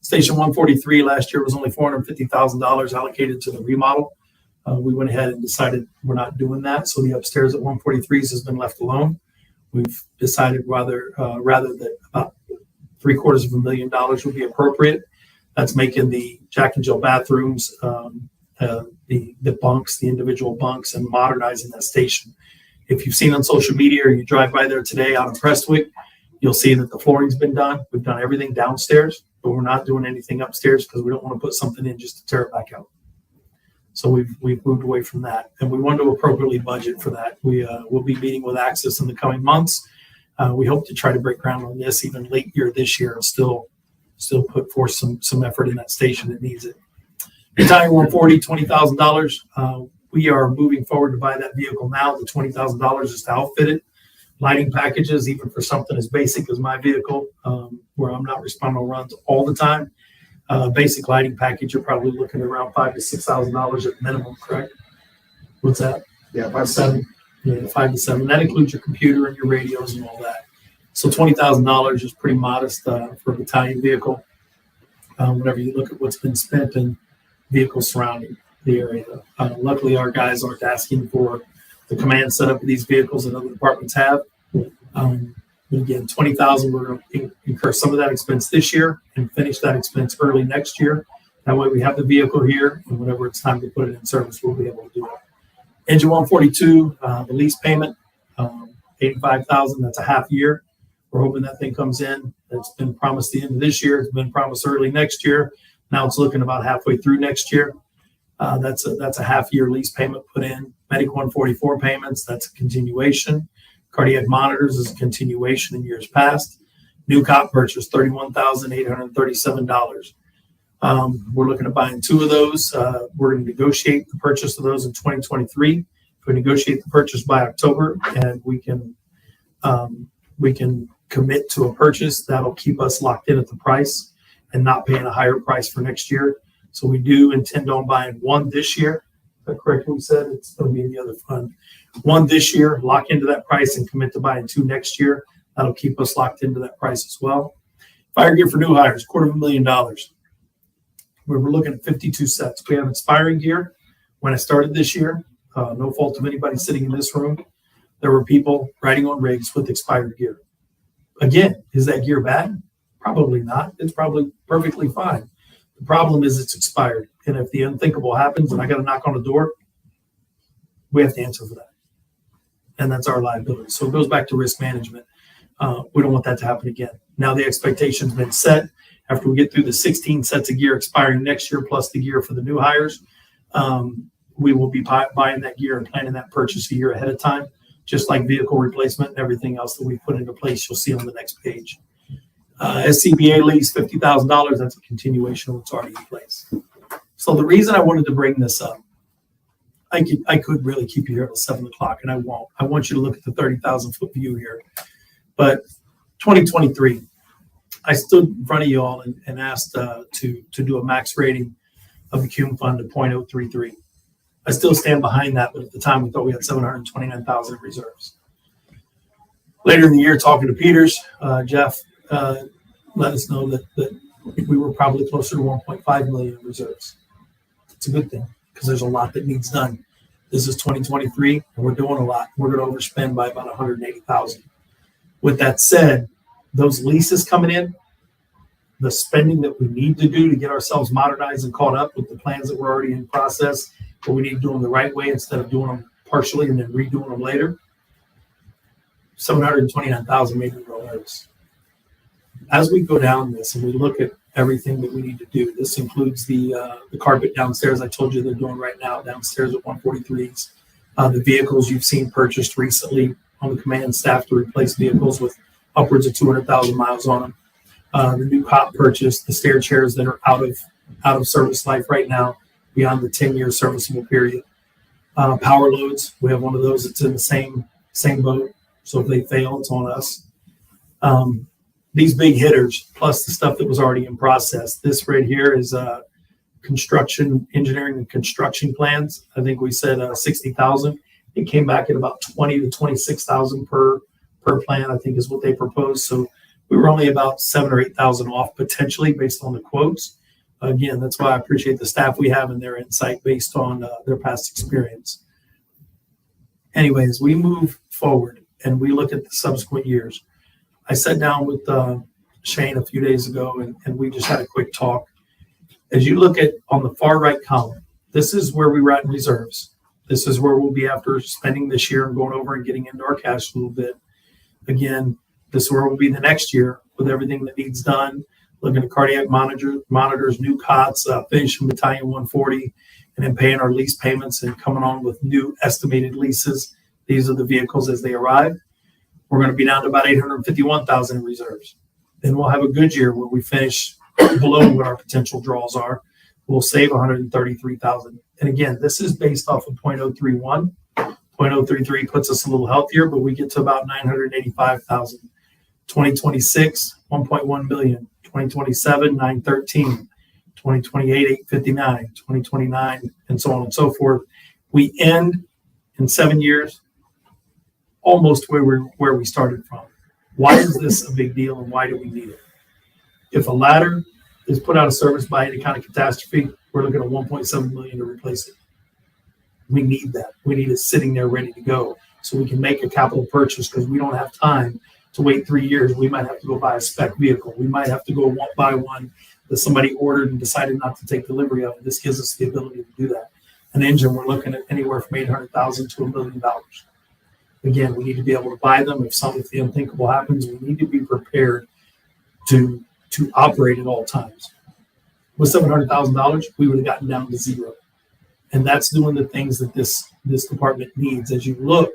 [SPEAKER 8] Station 143 last year was only $450,000 allocated to the remodel. We went ahead and decided we're not doing that. So the upstairs at 143s has been left alone. We've decided rather that about $750,000 would be appropriate. That's making the Jack and Jill bathrooms, the bunks, the individual bunks, and modernizing that station. If you've seen on social media or you drive by there today out in Prestwick, you'll see that the flooring's been done. We've done everything downstairs, but we're not doing anything upstairs because we don't want to put something in just to tear it back out. So we've moved away from that, and we want to appropriately budget for that. We'll be meeting with Access in the coming months. We hope to try to break ground on this even late year this year and still put forth some effort in that station that needs it. Battalion 140, $20,000. We are moving forward to buy that vehicle now. The $20,000 is to outfit it. Lighting packages, even for something as basic as my vehicle, where I'm not responding to runs all the time. Basic lighting package, you're probably looking at around $5,000 to $6,000 at minimum, correct? What's that?
[SPEAKER 2] Yeah,
[SPEAKER 8] 5 to 7. Yeah, 5 to 7. That includes your computer and your radios and all that. So $20,000 is pretty modest for a battalion vehicle. Whenever you look at what's been spent in vehicles surrounding the area. Luckily, our guys aren't asking for the command setup of these vehicles that other departments have. Again, $20,000, we're going to incur some of that expense this year and finish that expense early next year. That way we have the vehicle here, and whenever it's time to put it in service, we'll be able to do it. Engine 142, the lease payment, $85,000, that's a half year. We're hoping that thing comes in. It's been promised the end of this year. It's been promised early next year. Now it's looking about halfway through next year. That's a half-year lease payment put in. Medic 144 payments, that's a continuation. Cardiac monitors is a continuation in years past. New cot purchase, $31,837. We're looking at buying 2 of those. We're going to negotiate the purchase of those in 2023. If we negotiate the purchase by October and we can commit to a purchase, that'll keep us locked in at the price and not paying a higher price for next year. So we do intend on buying 1 this year. Is that correct? We said it's going to be in the other fund. 1 this year, lock into that price and commit to buying 2 next year. That'll keep us locked into that price as well. Fire gear for new hires, $250,000. We were looking at 52 sets. We have expiring gear. When I started this year, no fault of anybody sitting in this room, there were people riding on rigs with expired gear. Again, is that gear bad? Probably not. It's probably perfectly fine. The problem is it's expired. And if the unthinkable happens and I got to knock on the door, we have to answer for that. And that's our liability. So it goes back to risk management. We don't want that to happen again. Now the expectation's been set. After we get through the 16 sets of gear expiring next year, plus the gear for the new hires, we will be buying that gear and planning that purchase a year ahead of time, just like vehicle replacement and everything else that we put into place. You'll see on the next page. SCBA lease, $50,000. That's a continuation of what's already in place. So the reason I wanted to bring this up, I could really keep you here until 7 o'clock, and I won't. I want you to look at the 30,000-foot view here. But 2023, I stood in front of you all and asked to do a max rating of the CUME fund to 0.033. I still stand behind that, but at the time we thought we had 729,000 in reserves. Later in the year, talking to Peters, Jeff let us know that we were probably closer to 1.5 million in reserves. It's a good thing because there's a lot that needs done. This is 2023, and we're doing a lot. We're going to overspend by about 180,000. With that said, those leases coming in, the spending that we need to do to get ourselves modernized and caught up with the plans that were already in process, but we need to do them the right way instead of doing them partially and then redoing them later. 729,000 made me real nervous. As we go down this and we look at everything that we need to do, this includes the carpet downstairs. I told you they're doing right now downstairs at 143s. The vehicles you've seen purchased recently on the command staff to replace vehicles with upwards of 200,000 miles on them. The new cot purchase, the stair chairs that are out of service life right now, beyond the 10-year serviceable period. Power loads, we have one of those that's in the same boat. So if they fail, it's on us. These big hitters, plus the stuff that was already in process. This right here is construction, engineering and construction plans. I think we said 60,000. It came back at about 20 to 26,000 per plan, I think is what they proposed. So we were only about 7,000 or 8,000 off potentially based on the quotes. Again, that's why I appreciate the staff we have and their insight based on their past experience. Anyways, we move forward and we look at the subsequent years. I sat down with Shane a few days ago and we just had a quick talk. As you look at on the far right column, this is where we were at in reserves. This is where we'll be after spending this year and going over and getting into our cash a little bit. Again, this is where we'll be the next year with everything that needs done, looking at cardiac monitors, new cots, finishing Battalion 140, and then paying our lease payments and coming on with new estimated leases. These are the vehicles as they arrive. We're going to be down to about 851,000 in reserves. Then we'll have a good year where we finish below what our potential draws are. We'll save 133,000. And again, this is based off of 0.031. 0.033 puts us a little healthier, but we get to about 985,000. 2026, 1.1 million. 2027, 913. 2028, 859. 2029, and so on and so forth. We end in 7 years almost where we started from. Why is this a big deal and why do we need it? If a ladder is put out of service by any kind of catastrophe, we're looking at 1.7 million to replace it. We need that. We need it sitting there ready to go so we can make a capital purchase because we don't have time to wait 3 years. We might have to go buy a spec vehicle. We might have to go buy one that somebody ordered and decided not to take delivery of. This gives us the ability to do that. An engine, we're looking at anywhere from $800,000 to $1 million. Again, we need to be able to buy them. If the unthinkable happens, we need to be prepared to operate at all times. With $700,000, we would have gotten down to zero. And that's doing the things that this department needs. As you look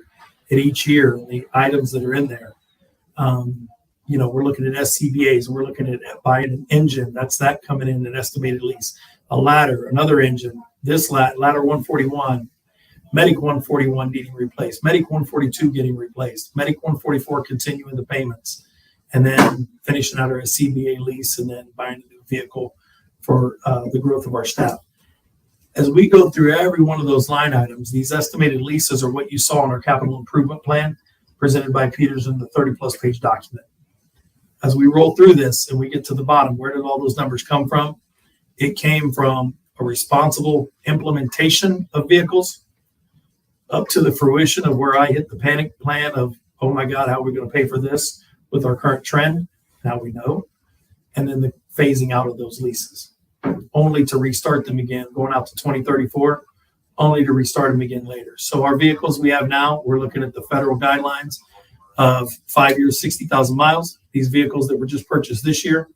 [SPEAKER 8] at each year, the items that are in there, we're looking at SCBAs, we're looking at buying an engine, that's that coming in an estimated lease, a ladder, another engine, this ladder 141, Medic 141 needing replaced, Medic 142 getting replaced, Medic 144 continuing the payments, and then finishing out our SCBA lease and then buying a new vehicle for the growth of our staff. As we go through every one of those line items, these estimated leases are what you saw in our capital improvement plan presented by Peters in the 30-plus page document. As we roll through this and we get to the bottom, where did all those numbers come from? It came from a responsible implementation of vehicles up to the fruition of where I hit the panic plan of, oh my God, how are we going to pay for this with our current trend? Now we know. And then the phasing out of those leases, only to restart them again, going out to 2034, only to restart them again later. So our vehicles we have now, we're looking at the federal guidelines of 5 years, 60,000 miles. These vehicles that were just purchased this year,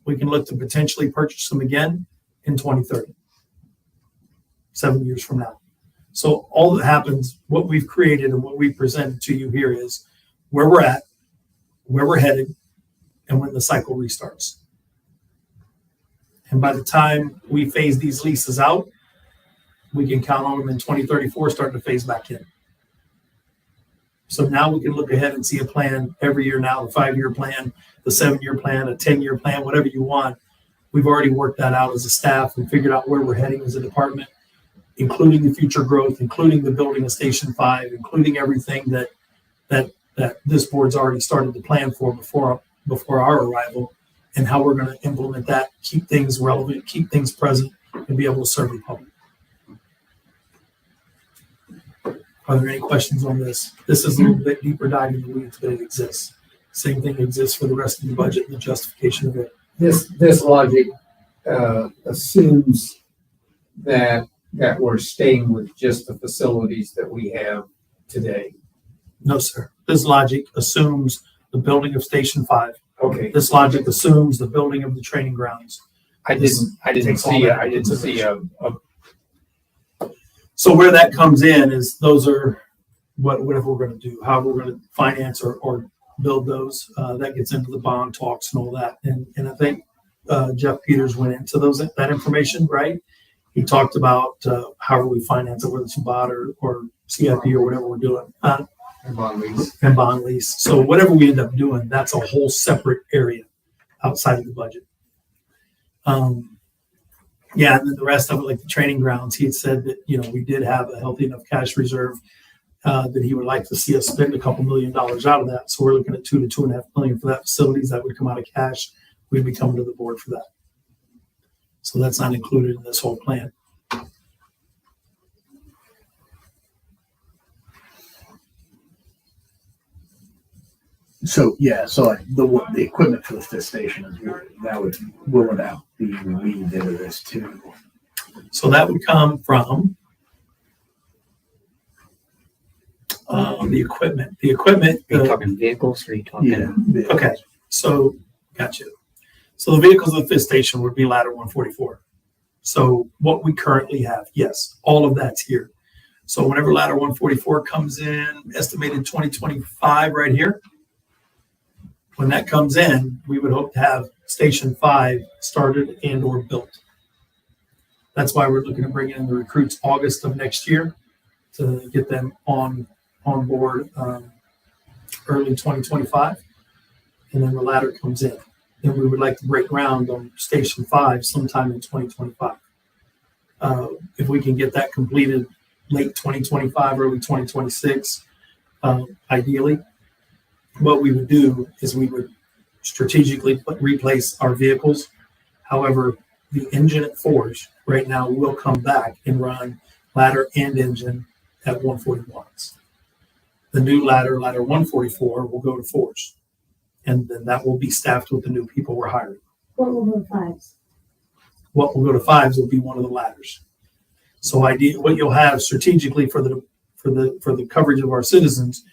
[SPEAKER 8] we can look to potentially purchase them again in 2030, 7 years from now. So all that happens, what we've created and what we've presented to you here is where we're at, where we're headed, and when the cycle restarts. And by the time we phase these leases out, we can count on them in 2034 starting to phase back in. So now we can look ahead and see a plan every year now, the 5-year plan, the 7-year plan, a 10-year plan, whatever you want. We've already worked that out as a staff and figured out where we're heading as a department, including the future growth, including the building of Station 5, including everything that this board's already started to plan for before our arrival, and how we're going to implement that, keep things relevant, keep things present, and be able to serve the public. Are there any questions on this? This is a little bit deeper dive in the weeds, but it exists. Same thing exists for the rest of the budget and the justification of it.
[SPEAKER 6] This logic assumes that we're staying with just the facilities that we have today.
[SPEAKER 8] No, sir. This logic assumes the building of Station 5.
[SPEAKER 6] Okay.
[SPEAKER 8] This logic assumes the building of the training grounds.
[SPEAKER 6] I didn't see a
[SPEAKER 8] So where that comes in is those are whatever we're going to do, how we're going to finance or build those. That gets into the bond talks and all that. And I think Jeff Peters went into that information, right? He talked about how do we finance it, whether it's bond or CIP or whatever we're doing.
[SPEAKER 6] and bond lease.
[SPEAKER 8] And bond lease. So whatever we end up doing, that's a whole separate area outside of the budget. Yeah, and then the rest of it, like the training grounds, he had said that, we did have a healthy enough cash reserve that he would like to see us spend a couple $1 million out of that. So we're looking at $2 to $2.5 million for that facilities. That would come out of cash. We'd be coming to the board for that. So that's not included in this whole plan.
[SPEAKER 1] So the equipment for the fifth station is will it out be weaved into this too?
[SPEAKER 8] So that would come from the equipment. The equipment.
[SPEAKER 3] Are you talking vehicles or are you talking?
[SPEAKER 1] Yeah.
[SPEAKER 8] Okay. So gotcha. So the vehicles of the fifth station would be ladder 144. So what we currently have, yes, all of that's here. So whenever ladder 144 comes in, estimated 2025 right here. When that comes in, we would hope to have Station 5 started and or built. That's why we're looking at bringing in the recruits August of next year to get them on board early 2025. And then the ladder comes in. Then we would like to break ground on Station 5 sometime in 2025. If we can get that completed late 2025, early 2026, ideally. What we would do is we would strategically replace our vehicles. However, the engine at Forge right now will come back and run ladder and engine at 141s. The new ladder 144, will go to Forge. And then that will be staffed with the new people we're hiring.
[SPEAKER 4] What will go to 5s?
[SPEAKER 8] What will go to 5s will be one of the ladders. So what you'll have strategically for the coverage of our citizens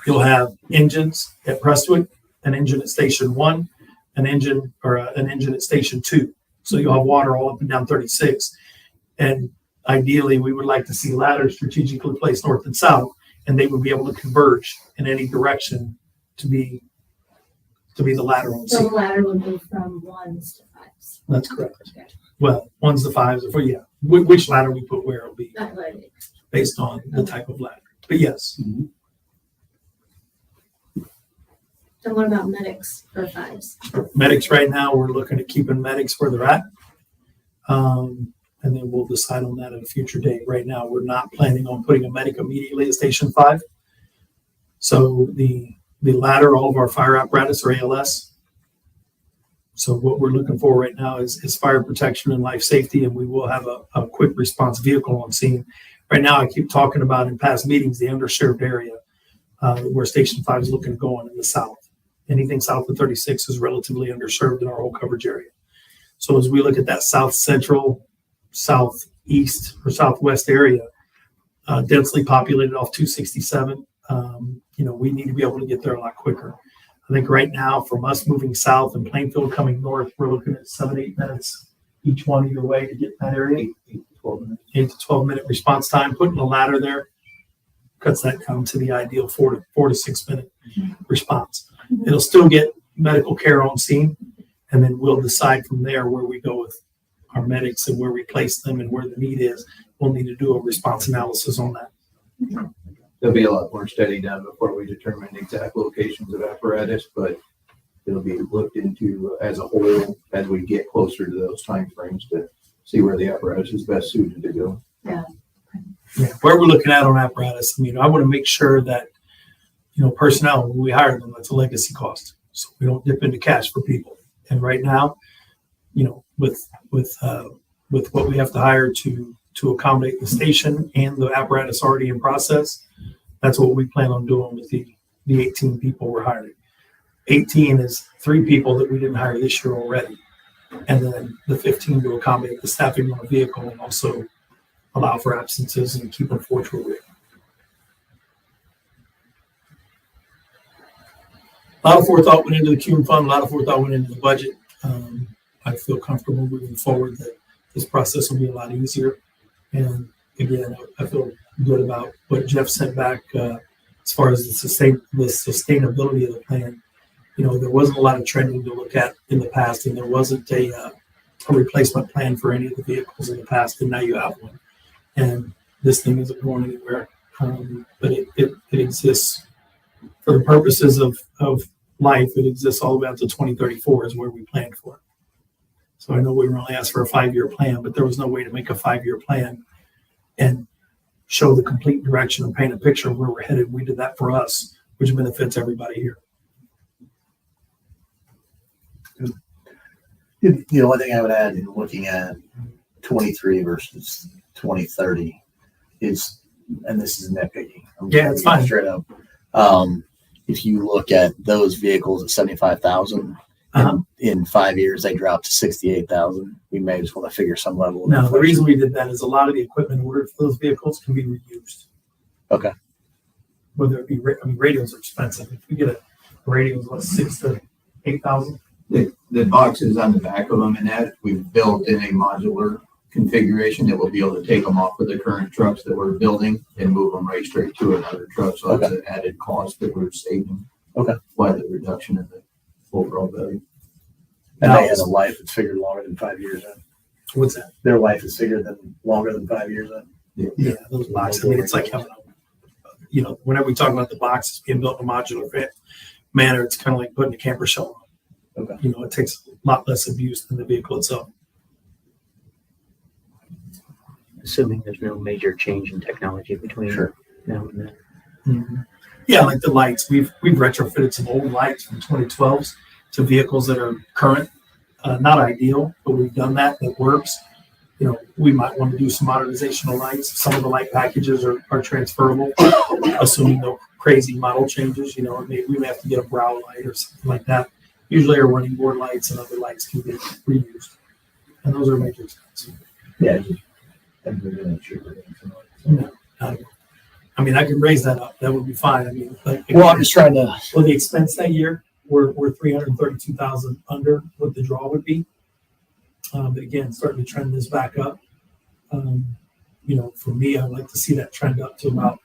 [SPEAKER 8] You'll have engines at Prestwick, an engine at Station 1, an engine at Station 2. So you'll have water all up and down 36. And ideally, we would like to see ladders strategically placed north and south, and they would be able to converge in any direction to be the ladder on
[SPEAKER 4] So the
[SPEAKER 8] scene.
[SPEAKER 4] ladder would go from 1s to 5s.
[SPEAKER 8] That's correct.
[SPEAKER 4] Okay.
[SPEAKER 8] Well, 1s to 5s, or yeah, which ladder we put where will be
[SPEAKER 4] That's what I did.
[SPEAKER 8] based on the type of ladder. But yes,
[SPEAKER 4] So what about medics for 5s?
[SPEAKER 8] medics right now, we're looking at keeping medics where they're at. And then we'll decide on that at a future date. Right now, we're not planning on putting a medic immediately at Station 5. So the ladder, all of our fire apparatus are ALS. So what we're looking for right now is fire protection and life safety, and we will have a quick response vehicle on scene. Right now, I keep talking about in past meetings, the underserved area where Station 5 is looking to go on in the south. Anything south of 36 is relatively underserved in our whole coverage area. So as we look at that south central, southeast, or southwest area, densely populated off 267, we need to be able to get there a lot quicker. I think right now, from us moving south and Plainfield coming north, we're looking at 7-8 minutes each one either way to get in that area. 8 to 12 minute response time. Putting a ladder there cuts that down to the ideal 4 to 6 minute response. It'll still get medical care on scene, and then we'll decide from there where we go with our medics and where we place them and where the need is. We'll need to do a response analysis on that.
[SPEAKER 2] There'll be a lot more study done before we determine exact locations of apparatus, but it'll be looked into as a whole as we get closer to those timeframes to see where the apparatus is best suited to go.
[SPEAKER 8] Yeah, where we're looking at on apparatus, I want to make sure that, personnel, when we hire them, that's a legacy cost. So we don't dip into cash for people. And right now, with what we have to hire to accommodate the station and the apparatus already in process, that's what we plan on doing with the 18 people we're hiring. 18 is 3 people that we didn't hire this year already. And then the 15 to accommodate the staffing on the vehicle and also allow for absences and keep them forward. A lot of forethought went into the Cume Fund, a lot of forethought went into the budget. I feel comfortable moving forward that this process will be a lot easier. And again, I feel good about what Jeff sent back as far as the sustainability of the plan. There wasn't a lot of trending to look at in the past, and there wasn't a replacement plan for any of the vehicles in the past, and now you have one. And this thing isn't going anywhere, but it exists for the purposes of life. It exists all the way out to 2034 is where we planned for it. So I know we were only asked for a 5-year plan, but there was no way to make a 5-year plan and show the complete direction and paint a picture of where we're headed. We did that for us, which benefits everybody here.
[SPEAKER 9] The only thing I would add in looking at 23 versus 2030 is, and this is nitpicking.
[SPEAKER 8] Yeah, it's fine.
[SPEAKER 9] Straight up. If you look at those vehicles at 75,000, in 5 years they drop to 68,000. We may just want to figure some level of
[SPEAKER 8] No, the
[SPEAKER 9] inflation.
[SPEAKER 8] reason we did that is a lot of the equipment ordered for those vehicles can be reused.
[SPEAKER 9] Okay.
[SPEAKER 8] Whether it be, radios are expensive. If we get a radio, it's what, 6,000 to 8,000.
[SPEAKER 2] The boxes on the back of them and that, we've built in a modular configuration that will be able to take them off of the current trucks that we're building and move them right straight to another truck. So that's an added cost that we're saving.
[SPEAKER 9] Okay.
[SPEAKER 2] By the reduction in the overall value.
[SPEAKER 9] And they have a life that's figured longer than 5 years in.
[SPEAKER 8] What's that?
[SPEAKER 9] Their life is figured longer than 5 years in.
[SPEAKER 8] Yeah, those boxes. It's like having whenever we talk about the boxes being built in a modular manner, it's kind of like putting a camper shell on.
[SPEAKER 9] Okay.
[SPEAKER 8] It takes a lot less abuse than the vehicle itself.
[SPEAKER 10] Assuming there's no major change in technology between now and then.
[SPEAKER 8] Mm-hmm. Yeah, like the lights. We've retrofitted some old lights from 2012s to vehicles that are current. Not ideal, but we've done that. That works. We might want to do some modernization of lights. Some of the light packages are transferable, assuming no crazy model changes. We may have to get a brow light or something like that. Usually our running board lights and other lights can be reused. And those are major expenses.
[SPEAKER 9] Yeah.
[SPEAKER 8] No, not at all. I mean, I could raise that up. That would be fine. I mean, like,
[SPEAKER 9] Well, I'm just trying to,
[SPEAKER 8] for the expense that year, we're 332,000 under what the draw would be. But again, starting to trend this back up. You know, for me, I'd like to see that trend up to about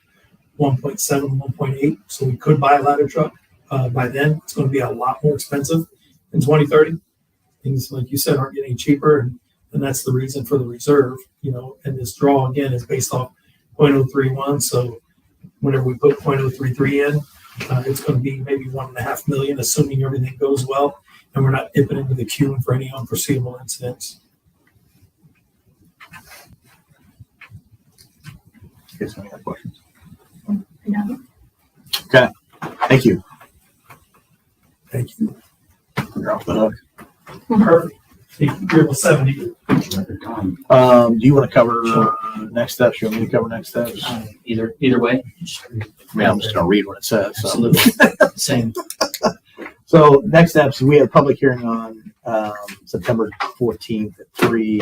[SPEAKER 8] 1.7, 1.8. So we could buy a ladder truck. By then, it's going to be a lot more expensive in 2030. Things, like you said, aren't getting cheaper, and that's the reason for the reserve. You know, and this draw again is based off 0.031. So whenever we put 0.033 in, it's going to be maybe 1.5 million, assuming everything goes well, and we're not dipping into the queue for any unforeseeable incidents.
[SPEAKER 9] guess any other questions?
[SPEAKER 5] No.
[SPEAKER 9] Thank you.
[SPEAKER 8] Thank you.
[SPEAKER 9] You're off the hook.
[SPEAKER 8] Perfect. You're 70.
[SPEAKER 9] Do you want to cover next steps? You want me to cover next steps?
[SPEAKER 3] Either way.
[SPEAKER 9] I mean, I'm just going to read what it says. So.
[SPEAKER 3] Absolutely. Same.
[SPEAKER 9] So next steps, we have a public hearing on September 14th at 3.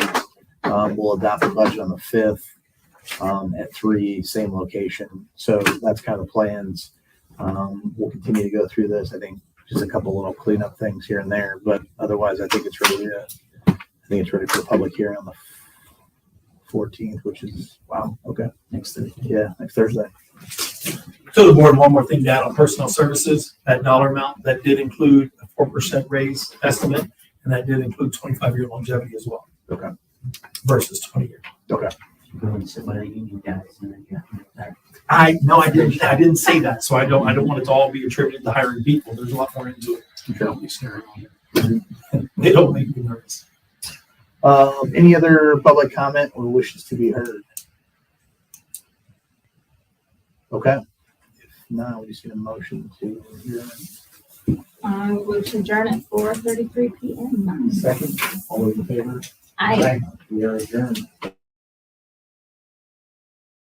[SPEAKER 9] We'll adopt the budget on the 5th at 3, same location. So that's kind of the plans. We'll continue to go through this. I think just a couple little cleanup things here and there, but otherwise, I think it's ready. I think it's ready for the public hearing on the 14th, which is wow. Okay,
[SPEAKER 3] Next Thursday.
[SPEAKER 9] yeah, next Thursday.
[SPEAKER 8] To the board, one more thing down on personnel services. That dollar amount, that did include a 4% raise estimate, and that did include 25-year longevity as well.
[SPEAKER 9] Okay.
[SPEAKER 8] Versus 20 years.
[SPEAKER 9] Okay.
[SPEAKER 3] What are the union guys? And then you have
[SPEAKER 8] I didn't say that, so I don't want it to all be attributed to hiring people. There's a lot more into it. Don't be scared. They don't make me nervous.
[SPEAKER 9] Any other public comment or wishes to be heard? Okay. If not, we just need a motion to adjourn.
[SPEAKER 5] I will adjourn at 4:33 p.m.
[SPEAKER 1] Second, all those in favor?
[SPEAKER 5] Aye.
[SPEAKER 1] We are adjourned.